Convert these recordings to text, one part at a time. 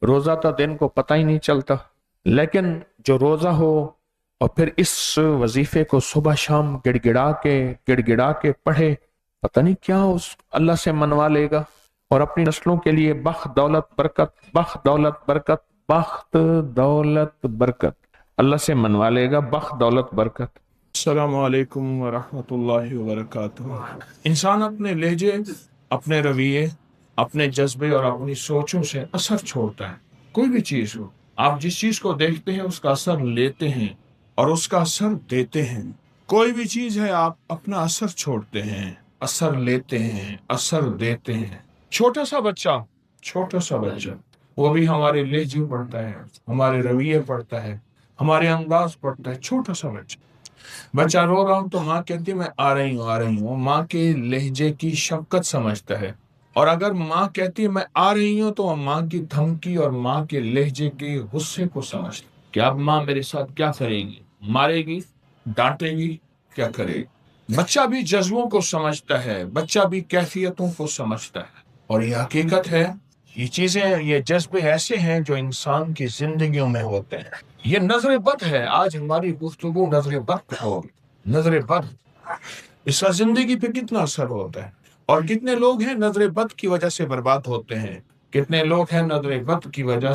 روزہ تو دن کو پتہ ہی نہیں چلتا، لیکن جو روزہ ہو اور پھر اس وظیفے کو صبح شام گڑ گڑا کے پڑھے، پتہ نہیں کیا اس اللہ سے منوا لے گا، اور اپنی نسلوں کے لیے بخت دولت برکت، بخت دولت برکت، بخت دولت برکت اللہ سے منوا لے گا، بخت دولت برکت۔ السلام علیکم ورحمۃ اللہ وبرکاتہ۔ انسان اپنے لہجے، اپنے رویے، اپنے جذبے اور اپنی سوچوں سے اثر چھوڑتا ہے۔ کوئی بھی چیز ہو، آپ جس چیز کو دیکھتے ہیں اس کا اثر لیتے ہیں اور اس کا اثر دیتے ہیں۔ کوئی بھی چیز ہے، آپ اپنا اثر چھوڑتے ہیں، اثر لیتے ہیں، اثر دیتے ہیں۔ چھوٹا سا بچہ وہ بھی ہمارے لہجے پڑھتا ہے، ہمارے رویے پڑھتا ہے، ہمارے انداز پڑھتا ہے۔ چھوٹا سا بچہ رو رہا ہوں تو ماں کہتی ہے میں آ رہی ہوں، ماں کے لہجے کی شفقت سمجھتا ہے۔ اور اگر ماں کہتی ہے میں آ رہی ہوں تو وہ ماں کی دھمکی اور ماں کے لہجے کے غصے کو سمجھتا ہے کہ اب ماں میرے ساتھ کیا کرے گی، مارے گی، ڈانٹے گی، کیا کرے گی۔ بچہ بھی جذبوں کو سمجھتا ہے، بچہ بھی کیفیتوں کو سمجھتا ہے، اور یہ حقیقت ہے، یہ چیزیں، یہ جذبے ایسے ہیں جو انسان کی زندگیوں میں ہوتے ہیں۔ یہ نظر بد ہے، آج ہماری گفتگو نظر بد پہ ہوگی۔ نظر بد، اس کا زندگی پہ کتنا اثر ہوتا ہے، اور کتنے لوگ ہیں نظر بد کی وجہ سے برباد ہوتے ہیں، کتنے لوگ ہیں نظر بد کی وجہ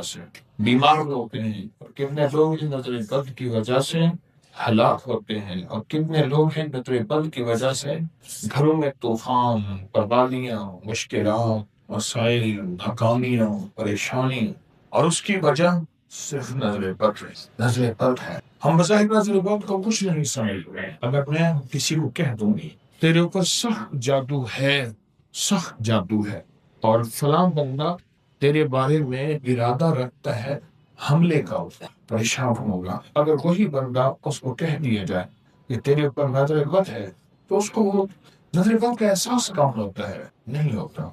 سے بیمار ہوتے ہیں، اور کتنے لوگ ہیں نظر بد کی وجہ سے ہلاک ہوتے ہیں، اور کتنے لوگ ہیں نظر بد کی وجہ سے گھروں میں طوفان، بربادیاں، مشکلات، مسائل، ناکامیاں، پریشانی، اور اس کی وجہ صرف نظر بد ہے۔ ہم بظاہر نظر بد کو کچھ نہیں سمجھ رہے۔ اگر میں کسی کو کہہ دوں گی تیرے اوپر سخت جادو ہے اور فلاں بندہ تیرے بارے میں ارادہ رکھتا ہے حملے کا، پریشان ہوگا۔ اگر وہی بندہ اس کو کہہ دیا جائے کہ تیرے اوپر نظر بد ہے، تو اس کو وہ نظر بد کا احساس کم ہوتا ہے؟ نہیں ہوتا،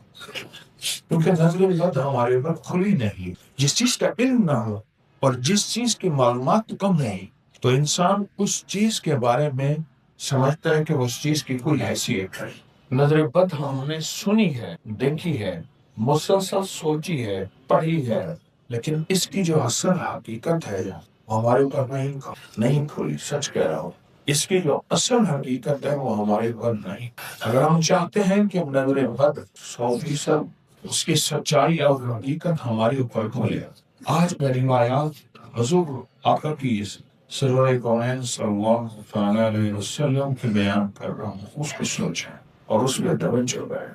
کیونکہ نظر بد ہمارے اوپر کھلی نہیں۔ جس چیز کا علم نہ ہو اور جس چیز کی معلومات کم نہیں، تو انسان اس چیز کے بارے میں سمجھتا ہے کہ اس چیز کی کوئی حیثیت ہے۔ نظر بد ہم نے سنی ہے، دیکھی ہے، مسلسل سوچی ہے، پڑھی ہے، لیکن اس کی جو اصل حقیقت ہے وہ ہمارے اوپر نہیں کھلی۔ سچ کہہ رہا ہوں، اس کی جو اصل حقیقت ہے وہ ہمارے اوپر نہیں۔ اگر ہم چاہتے ہیں کہ نظر بد 100% اس کی سچائی اور حقیقت ہمارے اوپر کھلے، آج میں روایات حضور آقا کی سرور کونین صلی اللہ تعالی علیہ وسلم کی بیان کر رہا ہوں۔ اس کو سوچیں اور اس میں توجہ کریں،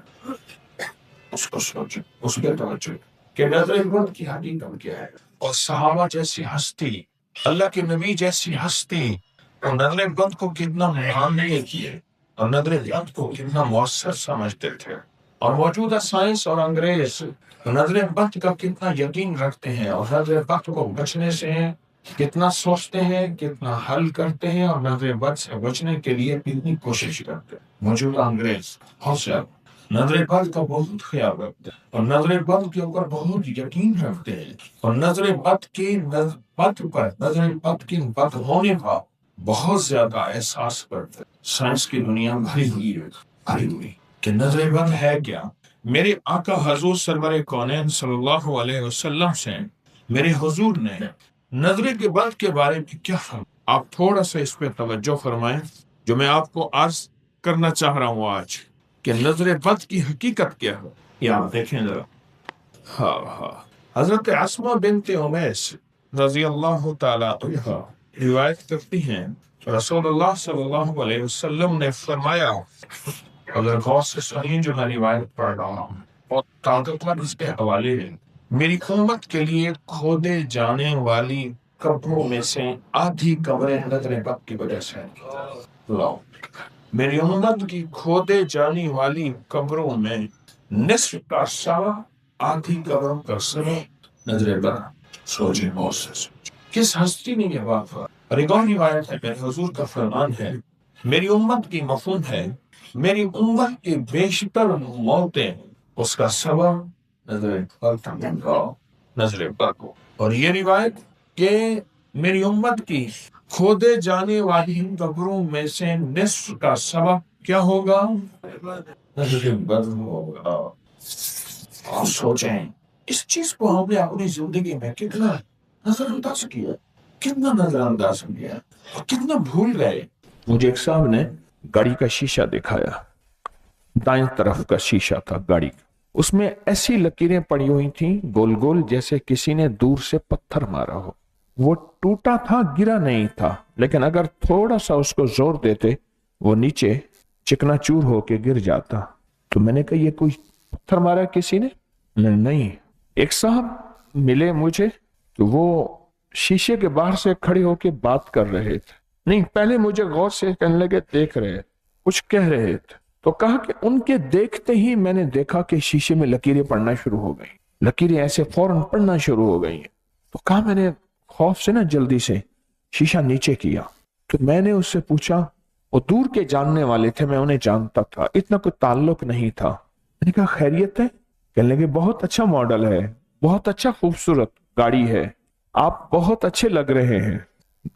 اس کو سوچیں، اس میں توجہ کہ نظر بد کی حقیقت کیا ہے۔ اور صحابہ جیسی ہستی، اللہ کے نبی جیسی ہستی، اور نظر بد کو کتنا ماننے کیے اور نظر بد کو کتنا مؤثر سمجھتے تھے، اور موجودہ سائنس اور انگریز نظر بد کا کتنا یقین رکھتے ہیں، اور نظر بد کو بچنے سے کتنا سوچتے ہیں، کتنا حل کرتے ہیں، اور نظر بد سے بچنے کے لیے کتنی کوشش کرتے ہیں۔ موجودہ انگریز نظر بد کا بہت خیال رکھتے ہیں، اور نظر بد کے اوپر بہت یقین رکھتے ہیں، اور نظر بد کی بد ہونے کا بہت زیادہ احساس کرتے ہیں۔ سائنس کی دنیا بھری ہوئی کہ نظر بد ہے کیا۔ میرے آقا حضور سرور کونین صلی اللہ علیہ وسلم سے میرے حضور نے نظر کے بد کے بارے میں کیا فرمایا، آپ تھوڑا سا اس پہ توجہ فرمائیں جو میں آپ کو عرض کرنا چاہ رہا ہوں آج، کہ نظر بد کی حقیقت کیا ہے۔ یہ آپ دیکھیں ذرا، حضرت اسماء بنت امیس رضی اللہ تعالی عنہا روایت کرتی ہیں، رسول اللہ صلی اللہ علیہ وسلم نے فرمایا، اگر غور سے سنیں جو میں روایت پڑھ رہا ہوں، اور طاقتور اس کے حوالے ہیں، میری امت کے لیے کھودے جانے والی قبروں میں سے آدھی قبریں نظر بد کی وجہ سے میری امت کی کھودے جانے والی قبروں میں نصف کا سوا، آدھی قبروں کا سوا نظر بد۔ سوچیں کس ہستی نے یہ بات کہا، اور ایک اور روایت ہے، میرے حضور کا فرمان ہے، میری امت کی مفہوم ہے، میری امت کی بیشتر موتیں اس کا سبب نظر بد ہو۔ اور یہ روایت کہ میری امت کی کھودے جانے والی قبروں میں سے نصف کا سبب کیا ہوگا، نظر بد ہوگا۔ اور سوچیں اس چیز کو ہم نے اپنی زندگی میں کتنا نظر انداز کیا، کتنا نظر انداز کیا اور کتنا بھول گئے۔ مجھے ایک صاحب نے گاڑی کا شیشہ دکھایا، دائیں طرف کا شیشہ تھا گاڑی کا، اس میں ایسی لکیریں پڑی ہوئی تھیں گول گول جیسے کسی نے دور سے پتھر مارا ہو۔ وہ ٹوٹا تھا، گرا نہیں تھا، لیکن اگر تھوڑا سا اس کو زور دیتے وہ نیچے چکنا چور ہو کے گر جاتا۔ تو میں نے کہا یہ کوئی پتھر مارا کسی نے؟ نہیں۔ ایک صاحب ملے مجھے تو وہ شیشے کے باہر سے کھڑے ہو کے بات کر رہے تھے، نہیں پہلے مجھے غور سے کہنے لگے دیکھ رہے کچھ کہہ رہے تھے، تو کہا کہ ان کے دیکھتے ہی میں نے دیکھا کہ شیشے میں لکیریں پڑنا شروع ہو گئی، لکیریں ایسے فوراً پڑنا شروع ہو گئی ہیں۔ تو کہا میں نے خوف سے نا جلدی سے شیشہ نیچے کیا، تو میں نے اس سے پوچھا، وہ دور کے جاننے والے تھے، میں انہیں جانتا تھا، اتنا کوئی تعلق نہیں تھا۔ میں نے کہا خیریت ہے؟ کہنے لگے بہت اچھا ماڈل ہے، بہت اچھا خوبصورت گاڑی ہے، آپ بہت اچھے لگ رہے ہیں،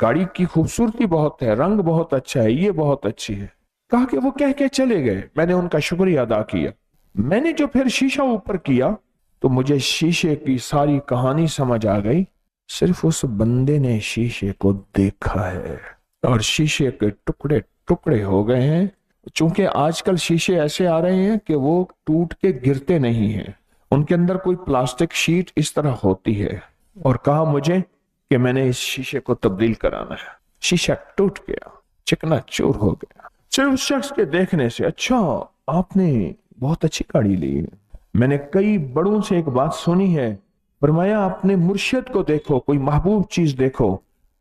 گاڑی کی خوبصورتی بہت ہے، رنگ بہت اچھا ہے، یہ بہت اچھی ہے۔ کہا کہ وہ کہہ کے چلے گئے، میں نے ان کا شکریہ ادا کیا۔ میں نے جو پھر شیشہ اوپر کیا تو مجھے شیشے کی ساری کہانی سمجھ آ گئی، صرف اس بندے نے شیشے کو دیکھا ہے اور شیشے کے ٹکڑے ٹکڑے ہو گئے ہیں۔ چونکہ آج کل شیشے ایسے آ رہے ہیں کہ وہ ٹوٹ کے گرتے نہیں ہیں، ان کے اندر کوئی پلاسٹک شیٹ اس طرح ہوتی ہے، اور کہا مجھے کہ میں نے اس شیشے کو تبدیل کرانا ہے۔ شیشہ ٹوٹ گیا، چکنا چور ہو گیا، صرف اس شخص کے دیکھنے سے۔ اچھا آپ نے بہت اچھی گاڑی لی ہے۔ میں نے کئی بڑوں سے ایک بات سنی ہے، فرمایا اپنے مرشد کو دیکھو، کوئی محبوب چیز دیکھو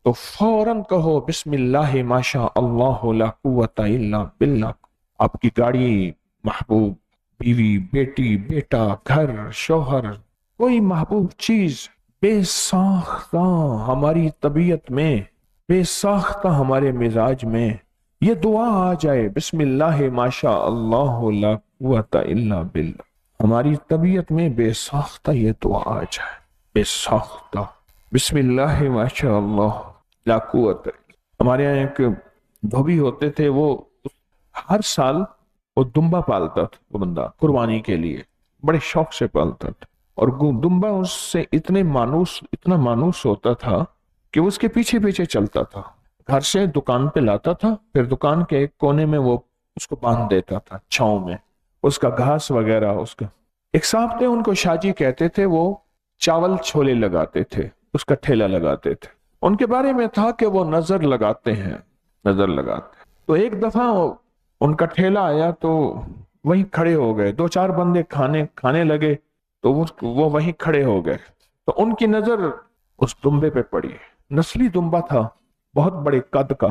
تو فوراً کہو بسم اللہ ماشاء اللہ لا قوت الا باللہ۔ آپ کی گاڑی، محبوب، بیوی، بیٹی، بیٹا، گھر، شوہر، کوئی محبوب چیز بے ساختہ ہماری طبیعت میں، بے ساختہ ہمارے مزاج میں یہ دعا آ جائے، بسم اللہ ماشاء اللہ لا قوت الا باللہ، ہماری طبیعت میں بے ساختہ یہ دعا آ جائے، بے ساختہ بسم اللہ ماشاء اللہ لا قوت۔ ہمارے یہاں ایک دھوبی ہوتے تھے، وہ ہر سال وہ دمبا پالتا تھا، وہ بندہ قربانی کے لیے بڑے شوق سے پالتا تھا، اور دمبا اس سے اتنا مانوس ہوتا تھا کہ اس کے پیچھے پیچھے چلتا تھا، گھر سے دکان پہ لاتا تھا، پھر دکان کے ایک کونے میں وہ اس کو باندھ دیتا تھا چھاؤں میں، اس کا گھاس وغیرہ اس کا۔ ایک صاحب تھے، ان کو شاہ جی کہتے تھے، وہ چاول چھولے لگاتے تھے، اس کا ٹھیلا لگاتے تھے۔ ان کے بارے میں تھا کہ وہ نظر لگاتے ہیں، نظر لگاتے ہیں۔ تو ایک دفعہ ان کا ٹھیلا آیا تو وہیں کھڑے ہو گئے، دو چار بندے کھانے لگے تو وہ وہیں کھڑے ہو گئے، تو ان کی نظر اس دمبے پہ پڑی، نسلی دمبا تھا، بہت بڑے قد کا۔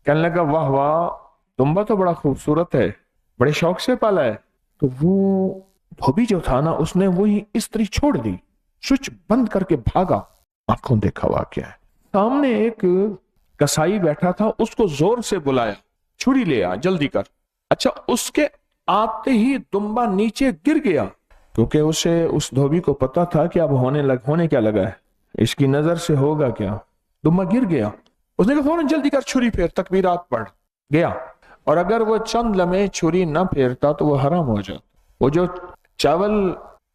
کہنے لگا واہ واہ، دمبا تو بڑا خوبصورت ہے، بڑے شوق سے پالا ہے۔ تو وہ دھوبی جو تھا نا، اس نے وہی استری چھوڑ دی، سوئچ بند کر کے بھاگا۔ آنکھوں دیکھا واقعہ ہے، سامنے ایک کسائی بیٹھا تھا، اس کو زور سے بلایا، چھری لے آ جلدی کر۔ اچھا اس کے آتے ہی دمبا نیچے گر گیا، کیونکہ اسے اس دھوبی کو پتا تھا کہ اب ہونے کیا لگا ہے، اس کی نظر سے ہوگا کیا۔ دمبا گر گیا، اس نے کہا فوراً جلدی کر چھری پھیر، تکبیرات پڑھ، گیا۔ اور اگر وہ چند لمحے چھری نہ پھیرتا تو وہ حرام ہو جاتا۔ وہ جو چاول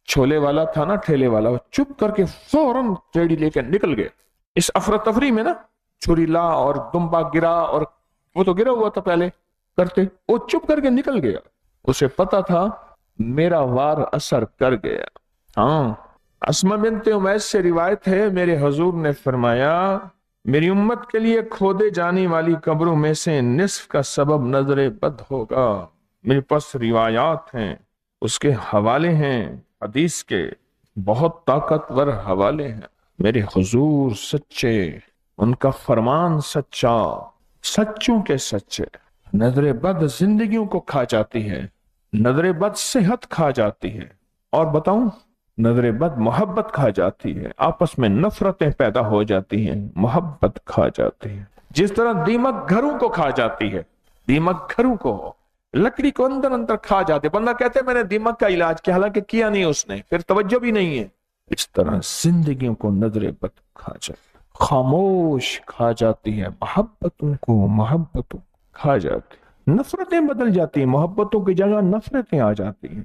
چھولے والا تھا نا، ٹھیلے والا، وہ چپ کر کے فوراً ریڑی لے کے نکل گیا۔ اس افراتفری میں نا، چھری لا اور دمبا گرا، اور وہ تو گرا ہوا تھا پہلے کرتے، وہ چپ کر کے نکل گیا، اسے پتا تھا میرا وار اثر کر گیا۔ ہاں، اسما بنت امیس سے روایت ہے، میرے حضور نے فرمایا میری امت کے لیے کھودے جانے والی قبروں میں سے نصف کا سبب نظر بد ہوگا۔ میرے پاس روایات ہیں، اس کے حوالے ہیں، حدیث کے بہت طاقتور حوالے ہیں۔ میرے حضور سچے، ان کا فرمان سچا، سچوں کے سچے۔ نظر بد زندگیوں کو کھا جاتی ہے، نظر بد صحت کھا جاتی ہے، اور بتاؤں نظر بد محبت کھا جاتی ہے، آپس میں نفرتیں پیدا ہو جاتی ہیں، محبت کھا جاتی ہے۔ جس طرح دیمک گھروں کو کھا جاتی ہے، دیمک گھروں کو، لکڑی کو اندر کھا جاتے، بندہ کہتے ہیں میں نے دیمک کا علاج کیا، حالانکہ کیا نہیں اس نے، پھر توجہ بھی نہیں ہے۔ اس طرح زندگیوں کو نظر بد کھا جاتی، خاموش کھا جاتی ہے، محبتوں کھا جاتی، نفرتیں بدل جاتی ہیں، محبتوں کی جگہ نفرتیں آ جاتی ہیں۔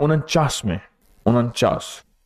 49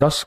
10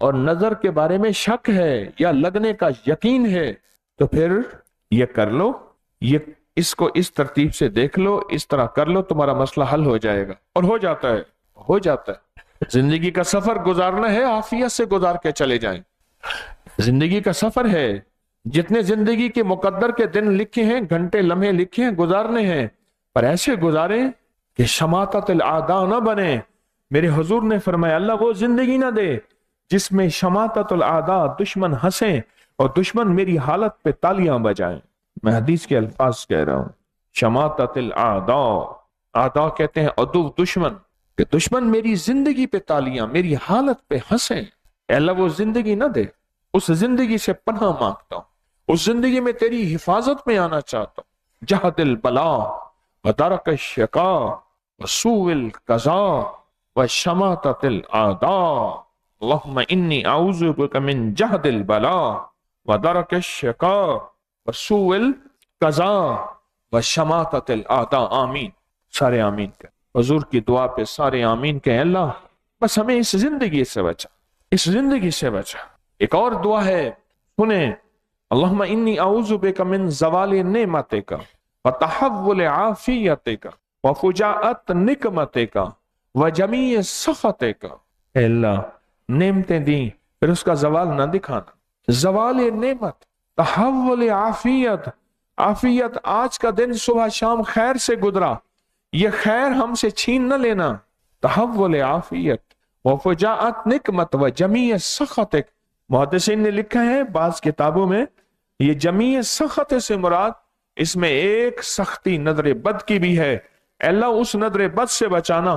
اور نظر کے بارے میں شک ہے یا لگنے کا یقین ہے تو پھر یہ کر لو، یہ اس کو اس ترتیب سے دیکھ لو، اس طرح کر لو، تمہارا مسئلہ حل ہو جائے گا۔ اور ہو جاتا ہے، ہو جاتا ہے۔ زندگی کا سفر گزارنا ہے، عافیت سے گزار کے چلے جائیں۔ زندگی کا سفر ہے، جتنے زندگی کے مقدر کے دن لکھے ہیں، گھنٹے لمحے لکھے ہیں، گزارنے ہیں، پر ایسے گزاریں کہ شماتت الاعداء نہ بنے۔ میرے حضور نے فرمایا اللہ وہ زندگی نہ دے جس میں شماتت الاعداء، دشمن ہنسیں اور دشمن میری حالت پہ تالیاں بجائیں۔ میں حدیث کے الفاظ کہہ رہا ہوں، شماتت الاعداء، اعداء کہتے ہیں عدو، دشمن، کہ دشمن میری زندگی پہ تالیاں، میری حالت پہ ہنسیں۔ اے اللہ وہ زندگی نہ دے، اس زندگی سے پناہ مانگتا ہوں، اس زندگی میں تیری حفاظت میں آنا چاہتا ہوں۔ جہد البلا ودرک الشقا وسوء القضاء وشماتت الاعداء، اللہم انی اعوذ بک من جہد البلا ودرک الشقا وسوء القضاء وشماتت الاعداء۔ آمین، سارے آمین کہ حضور کی دعا پہ سارے آمین کہ اللہ بس ہمیں اس زندگی سے بچا، اس زندگی سے بچا۔ ایک اور دعا ہے، سنیں، اللہم انی اعوذ بک من زوال نعمتک وتحول عافیتک وفجاءت نقمتک وجمیع سخطک۔ اے اللہ نعمتیں دیں پھر اس کا زوال نہ دکھانا، زوال نعمت، تحول عافیت، عافیت آج کا دن صبح شام خیر سے گزرا، یہ خیر ہم سے چھین نہ لینا، تحول عافیت وفجاءت نقمت وجمیع سخطک۔ محدثین نے لکھا ہے بعض کتابوں میں یہ جمیع سخط سے مراد اس میں ایک سختی نظر بد کی بھی ہے۔ اے اللہ اس نظر بد سے بچانا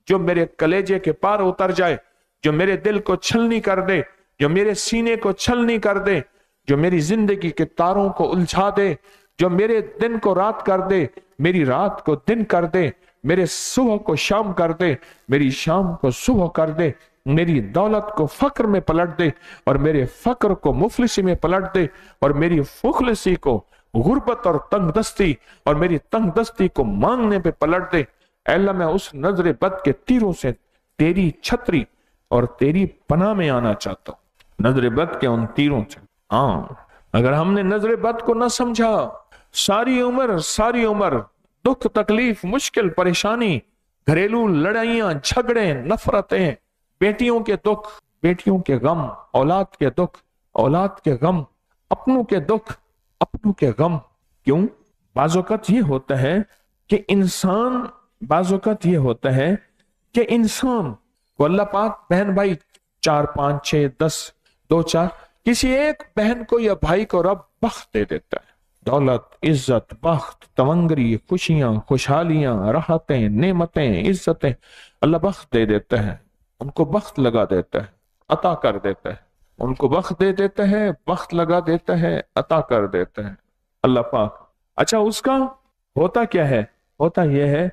جو میرے کلیجے کے پار اتر جائے، جو میرے دل کو چھلنی کر دے، جو میرے سینے کو چھلنی کر دے، جو میری زندگی کے تاروں کو الجھا دے، جو میرے دن کو رات کر دے، میری رات کو دن کر دے، میرے صبح کو شام کر دے، میری شام کو صبح کر دے، میری دولت کو فقر میں پلٹ دے اور میرے فقر کو مفلسی میں پلٹ دے، اور میری مفلسی کو غربت اور تنگ دستی اور میری تنگ دستی کو مانگنے پہ پلٹ دے۔ اے اللہ میں اس نظر بد کے تیروں سے تیری چھتری اور تیری پناہ میں آنا چاہتا ہوں، نظر بد کے ان تیروں سے۔ ہاں اگر ہم نے نظر بد کو نہ سمجھا، ساری عمر دکھ تکلیف مشکل پریشانی، گھریلو لڑائیاں جھگڑے نفرتیں، بیٹیوں کے دکھ، بیٹیوں کے غم، اولاد کے دکھ، اولاد کے غم، اپنوں کے دکھ، اپنوں کے غم۔ کیوں؟ بعض اوقات یہ ہوتا ہے کہ انسان کو اللہ پاک بہن بھائی 4 5 6 10 2 4 کسی ایک بہن کو یا بھائی کو رب بخت دے دیتا ہے، دولت، عزت، بخت، تونگری، خوشیاں، خوشحالیاں، راحتیں، نعمتیں، عزتیں، اللہ بخت دے دیتا ہے، ان کو بخت لگا دیتا ہے، عطا کر دیتا ہے، ان کو بخت دے دیتا ہے، بخت لگا دیتا ہے، عطا کر دیتا ہے اللہ پاک۔ اچھا اس کا ہوتا کیا ہے؟ ہوتا یہ ہے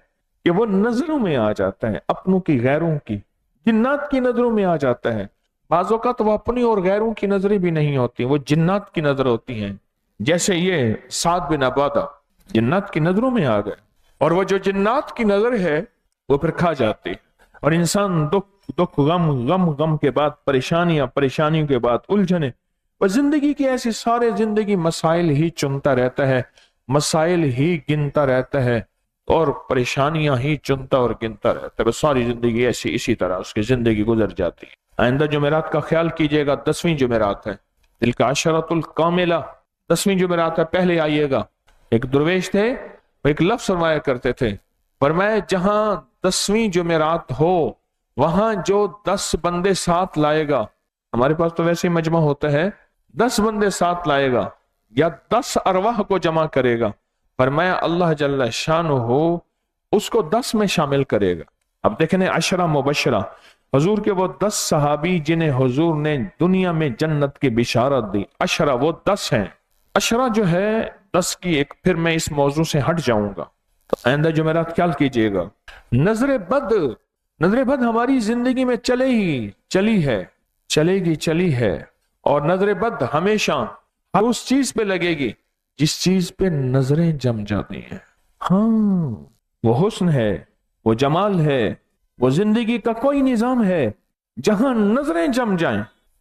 کہ وہ نظروں میں آ جاتا ہے، اپنوں کی، غیروں کی، جنات کی نظروں میں آ جاتا ہے۔ بعض اوقات وہ اپنی اور غیروں کی نظریں بھی نہیں ہوتی، وہ جنات کی نظر ہوتی ہیں، جیسے یہ سعد بن عبادہ جنات کی نظروں میں آ گئے، اور وہ جو جنات کی نظر ہے وہ پھر کھا جاتی، اور انسان دکھ غم کے بعد پریشانیوں کے بعد الجھنے، اور زندگی کی ایسی سارے زندگی مسائل ہی چنتا رہتا ہے، مسائل ہی گنتا رہتا ہے، اور پریشانیاں ہی چنتا اور گنتا رہتا ہے، بس ساری زندگی ایسی اسی طرح اس کی زندگی گزر جاتی ہے۔ آئندہ جمعرات کا خیال کیجئے گا، 10ویں جمعرات ہے، دل کا عشرۃ الکاملہ، 10ویں جمعرات ہے، پہلے آئیے گا۔ ایک درویش تھے، وہ ایک لفظ فرمایا کرتے تھے، فرمایا جہاں 10ویں جمعرات ہو وہاں جو 10 بندے ساتھ لائے گا، ہمارے پاس تو ویسے ہی مجمع ہوتا ہے، 10 بندے ساتھ لائے گا یا 10 ارواح کو جمع کرے گا، فرمایا اللہ جل شانہ اس کو 10 میں شامل کرے گا۔ اب دیکھیں عشرہ مبشرہ، حضور کے وہ 10 صحابی جنہیں حضور نے دنیا میں جنت کی بشارت دی، عشرہ وہ 10 ہیں۔ عشرہ جو ہے 10 کی ایک، پھر میں اس موضوع سے ہٹ جاؤں گا، تو آئندہ جمعرات خیال کیجئے گا۔ نظر بد ہماری زندگی میں چلی ہے، اور نظر بد ہمیشہ ہر اس چیز پہ لگے گی جس چیز پہ نظریں جم جاتی ہیں۔ ہاں وہ حسن ہے، وہ جمال ہے، وہ زندگی کا کوئی نظام ہے جہاں نظریں جم جائیں،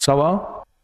1.25,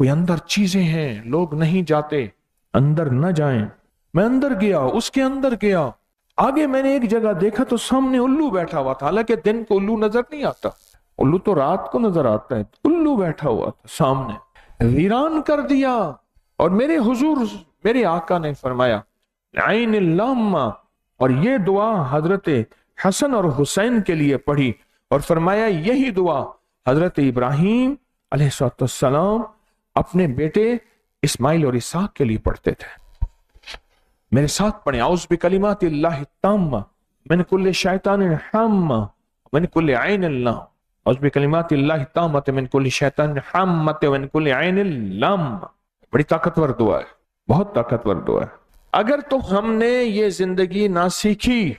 کوئی اندر چیزیں ہیں، لوگ نہیں جاتے، اندر نہ جائیں۔ میں اندر گیا، اس کے اندر گیا، آگے میں نے ایک جگہ دیکھا تو سامنے الو بیٹھا ہوا تھا، حالانکہ دن کو الو نظر نہیں آتا، الو تو رات کو نظر آتا ہے، الو بیٹھا ہوا تھا سامنے، ویران کر دیا۔ اور میرے حضور، میرے آقا نے فرمایا عین اللامہ، اور یہ دعا حضرت حسن اور حسین کے لیے پڑھی، اور فرمایا یہی دعا حضرت ابراہیم علیہ السلام اپنے بیٹے اسماعیل اور اسحاق کے لیے پڑھتے تھے۔ میرے ساتھ پڑھیں، اعوذ بکلمات اللہ التامہ من کل شیطان حامہ من کل عین اللہ، اعوذ بکلمات اللہ التامہ من کل شیطان حامہ من کل عین لامہ۔ بڑی طاقتور دعا ہے، بہت طاقتور دعا ہے۔ اگر تو ہم نے یہ زندگی نہ سیکھی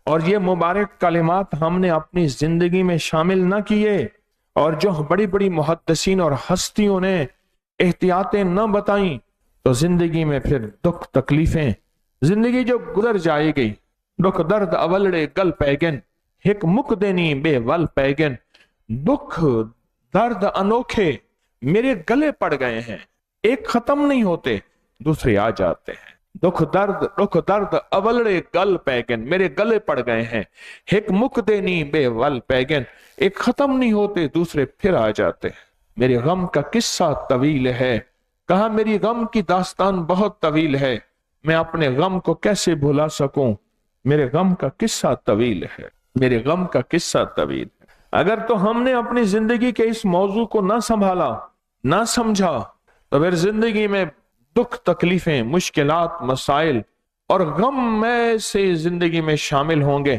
اور یہ مبارک کلمات ہم نے اپنی زندگی میں شامل نہ کیے، اور جو بڑی بڑی محدثین اور ہستیوں نے احتیاطیں نہ بتائیں، تو زندگی میں پھر دکھ تکلیفیں، زندگی جو گزر جائے گی، دکھ درد اولڑے گل پیگن ہک مک دینی بے ول پیگن، دکھ درد انوکھے میرے گلے پڑ گئے ہیں، ایک ختم نہیں ہوتے دوسرے آ جاتے ہیں۔ دکھ درد اولڑے گل پیگن میرے گلے پڑ گئے ہیں، ہک مک دینی بے ول پیگن، ایک ختم نہیں ہوتے دوسرے پھر آ جاتے ہیں۔ میرے غم کا قصہ طویل ہے، کہا میری غم کی داستان بہت طویل ہے، میں اپنے غم کو کیسے بھلا سکوں، میرے غم کا قصہ طویل ہے، میرے غم کا قصہ طویل ہے۔ اگر تو ہم نے اپنی زندگی کے اس موضوع کو نہ سنبھالا، نہ سمجھا، تو پھر زندگی میں دکھ تکلیفیں، مشکلات، مسائل اور غم ایسے زندگی میں شامل ہوں گے،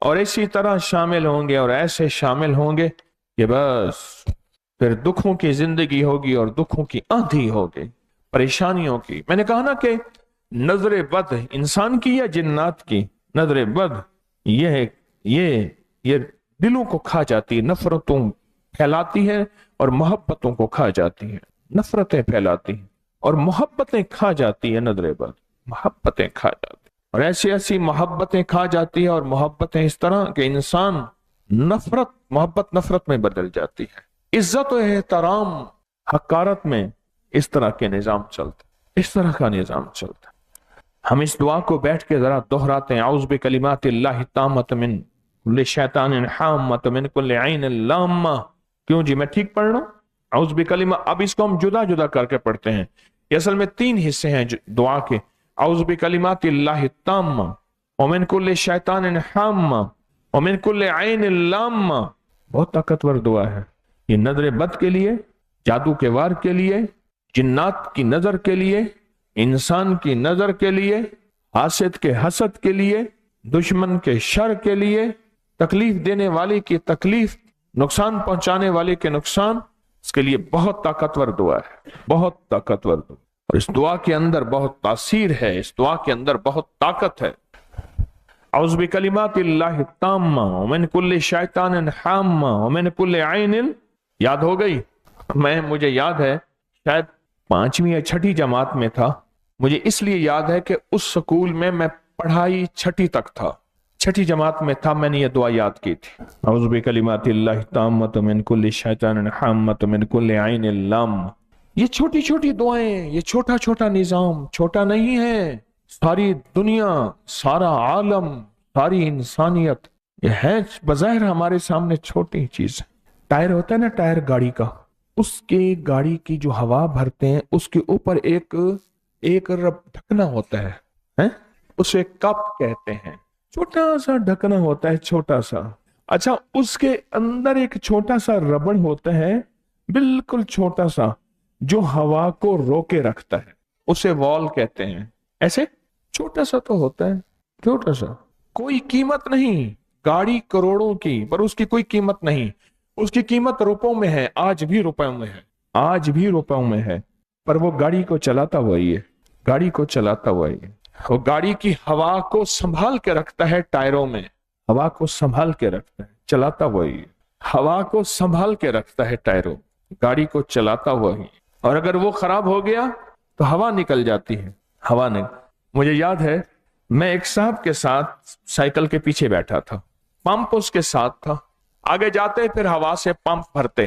اور اسی طرح شامل ہوں گے، اور ایسے شامل ہوں گے کہ بس پھر دکھوں کی زندگی ہوگی، اور دکھوں کی آندھی ہوگی، پریشانیوں کی۔ میں نے کہا نا کہ نظر بد انسان کی یا جنات کی؟ نظر بد یہ دلوں کو کھا جاتی ہے، نفرتوں پھیلاتی ہے اور محبتوں کو کھا جاتی ہے، نفرتیں پھیلاتی ہیں اور محبتیں کھا جاتی ہے، نظر بد محبتیں کھا جاتی ہیں، اور ایسی محبتیں کھا جاتی ہے، اور محبتیں اس طرح کہ انسان محبت نفرت میں بدل جاتی ہے، عزت و احترام حقارت میں، اس طرح کے نظام چلتا، اس طرح کا نظام چلتا۔ ہم اس دعا کو بیٹھ کے ذرا دہراتے ہیں، اعوذ بکلمات اللہ التامۃ من کل شیطان حامۃ من کل عین لامہ۔ کیوں جی میں ٹھیک پڑھ رہا ہوں؟ اعوذ بکلمہ، اب اس کو ہم جدا جدا کر کے پڑھتے ہیں، یہ اصل میں 3 حصے ہیں دعا کے۔ اعوذ بکلمات اللہ التامہ ومن کل شیطان حامہ ومن کل عین لامہ۔ بہت طاقتور دعا ہے یہ، نظر بد کے لیے، جادو کے وار کے لیے، جنات کی نظر کے لیے، انسان کی نظر کے لیے، حاسد کے حسد کے لیے، دشمن کے شر کے لیے، تکلیف دینے والے کی تکلیف، نقصان پہنچانے والے کے نقصان، اس کے لیے بہت طاقتور دعا ہے، بہت طاقتور دعا، اور اس دعا کے اندر بہت تاثیر ہے، اس دعا کے اندر بہت طاقت ہے۔ اعوذ بکلمات اللہ التامہ ومن کل شیطان حامہ ومن کل عین، یاد ہو گئی؟ مجھے یاد ہے شاید 5ویں یا 6ٹھی جماعت میں تھا، مجھے اس لیے یاد ہے کہ اس سکول میں پڑھائی 6ٹھی تک تھا، 6ٹھی جماعت میں تھا، میں نے یہ دعا یاد کی تھی، اعوذ بکلمات اللہ التامۃ من کل شیطان حامۃ من کل عین لامہ۔ یہ چھوٹی چھوٹی دعائیں، یہ چھوٹا چھوٹا نظام، چھوٹا نہیں ہے، ساری دنیا، سارا عالم، ساری انسانیت، یہ ہے بظاہر ہمارے سامنے چھوٹی چیز۔ ٹائر ہوتا ہے نا، ٹائر گاڑی کا، اس کے گاڑی کی جو ہوا بھرتے ہیں اس کے اوپر ایک ڈھکنا ہوتا ہے، اسے کپ کہتے ہیں، چھوٹا سا ڈھکنا ہوتا ہے، چھوٹا سا۔ اچھا، اس کے اندر ایک چھوٹا سا ربڑ ہوتا ہے، بالکل چھوٹا سا، جو ہوا کو روکے رکھتا ہے، اسے وال کہتے ہیں۔ ایسے چھوٹا سا تو ہوتا ہے، چھوٹا سا، کوئی قیمت نہیں، گاڑی کروڑوں کی، پر اس کی کوئی قیمت نہیں، اس کی قیمت روپوں میں ہے، آج بھی روپوں میں ہے، آج بھی روپوں میں ہے، پر وہ گاڑی کو چلاتا وہی ہے، گاڑی کو چلاتا وہی ہے، وہ گاڑی کی ہوا کو سنبھال کے رکھتا ہے، ٹائروں میں ہوا کو سنبھال کے رکھتا ہے، چلاتا وہی ہے، ہوا کو سنبھال کے رکھتا ہے ٹائروں، گاڑی کو چلاتا وہی، اور اگر وہ خراب ہو گیا تو ہوا نکل جاتی ہے، ہوا نہیں۔ مجھے یاد ہے میں ایک صاحب کے ساتھ سائیکل کے پیچھے بیٹھا تھا، پمپ اس کے ساتھ تھا، آگے جاتے پھر ہوا سے پمپ بھرتے،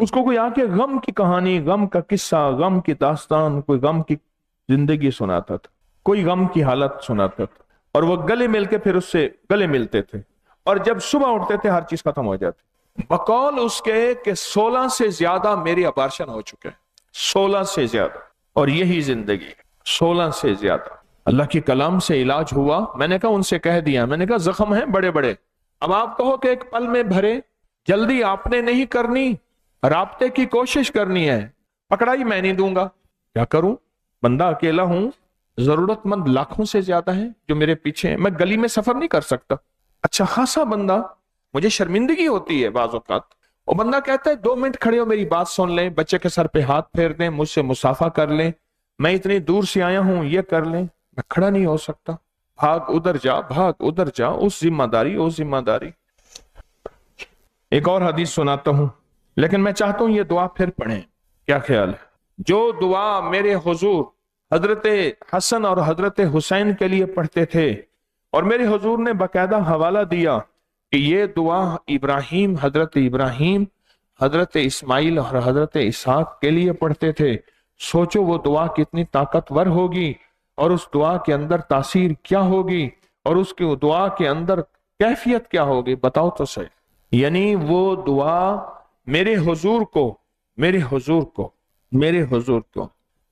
اس کو کوئی آ کے غم کی کہانی، غم کا قصہ، غم کی داستان، کوئی غم کی زندگی سناتا تھا، کوئی غم کی حالت سناتا تھا، اور وہ گلے مل کے پھر اس سے گلے ملتے تھے، اور جب صبح اٹھتے تھے ہر چیز ختم ہو جاتی۔ بقول اس کے کہ 16 سے زیادہ میرے ابارشن ہو چکے ہیں، 16 سے زیادہ، اور یہی زندگی، 16 سے زیادہ۔ اللہ کی کلام سے علاج ہوا، میں نے کہا ان سے کہہ دیا، میں نے کہا زخم ہیں بڑے بڑے، اب آپ کہو کہ ایک پل میں بھرے، جلدی آپ نے نہیں کرنی، رابطے کی کوشش کرنی ہے، پکڑائی میں نہیں دوں گا، کیا کروں؟ بندہ اکیلا ہوں، ضرورت مند لاکھوں سے زیادہ ہیں جو میرے پیچھے ہیں، میں گلی میں سفر نہیں کر سکتا، اچھا خاصا بندہ، مجھے شرمندگی ہوتی ہے بعض اوقات، وہ بندہ کہتا ہے 2 منٹ کھڑے ہو میری بات سن لیں، بچے کے سر پہ ہاتھ پھیر دیں، مجھ سے مصافحہ کر لیں، میں اتنی دور سے آیا ہوں یہ کر لیں، میں کھڑا نہیں ہو سکتا، بھاگ ادھر جا، بھاگ ادھر جا، اس ذمہ داری، اس ذمہ داری۔ ایک اور حدیث سناتا ہوں، لیکن میں چاہتا ہوں یہ دعا پھر پڑھیں، کیا خیال ہے؟ جو دعا میرے حضور حضرت حسن اور حضرت حسین کے لیے پڑھتے تھے، اور میرے حضور نے باقاعدہ حوالہ دیا کہ یہ دعا ابراہیم، حضرت ابراہیم، حضرت اسماعیل اور حضرت اسحاق کے لیے پڑھتے تھے، سوچو وہ دعا کتنی طاقتور ہوگی، اور اس دعا کے اندر تاثیر کیا ہوگی، اور اس کی دعا کے اندر کیفیت کیا ہوگی، بتاؤ تو صحیح۔ یعنی وہ دعا میرے حضور کو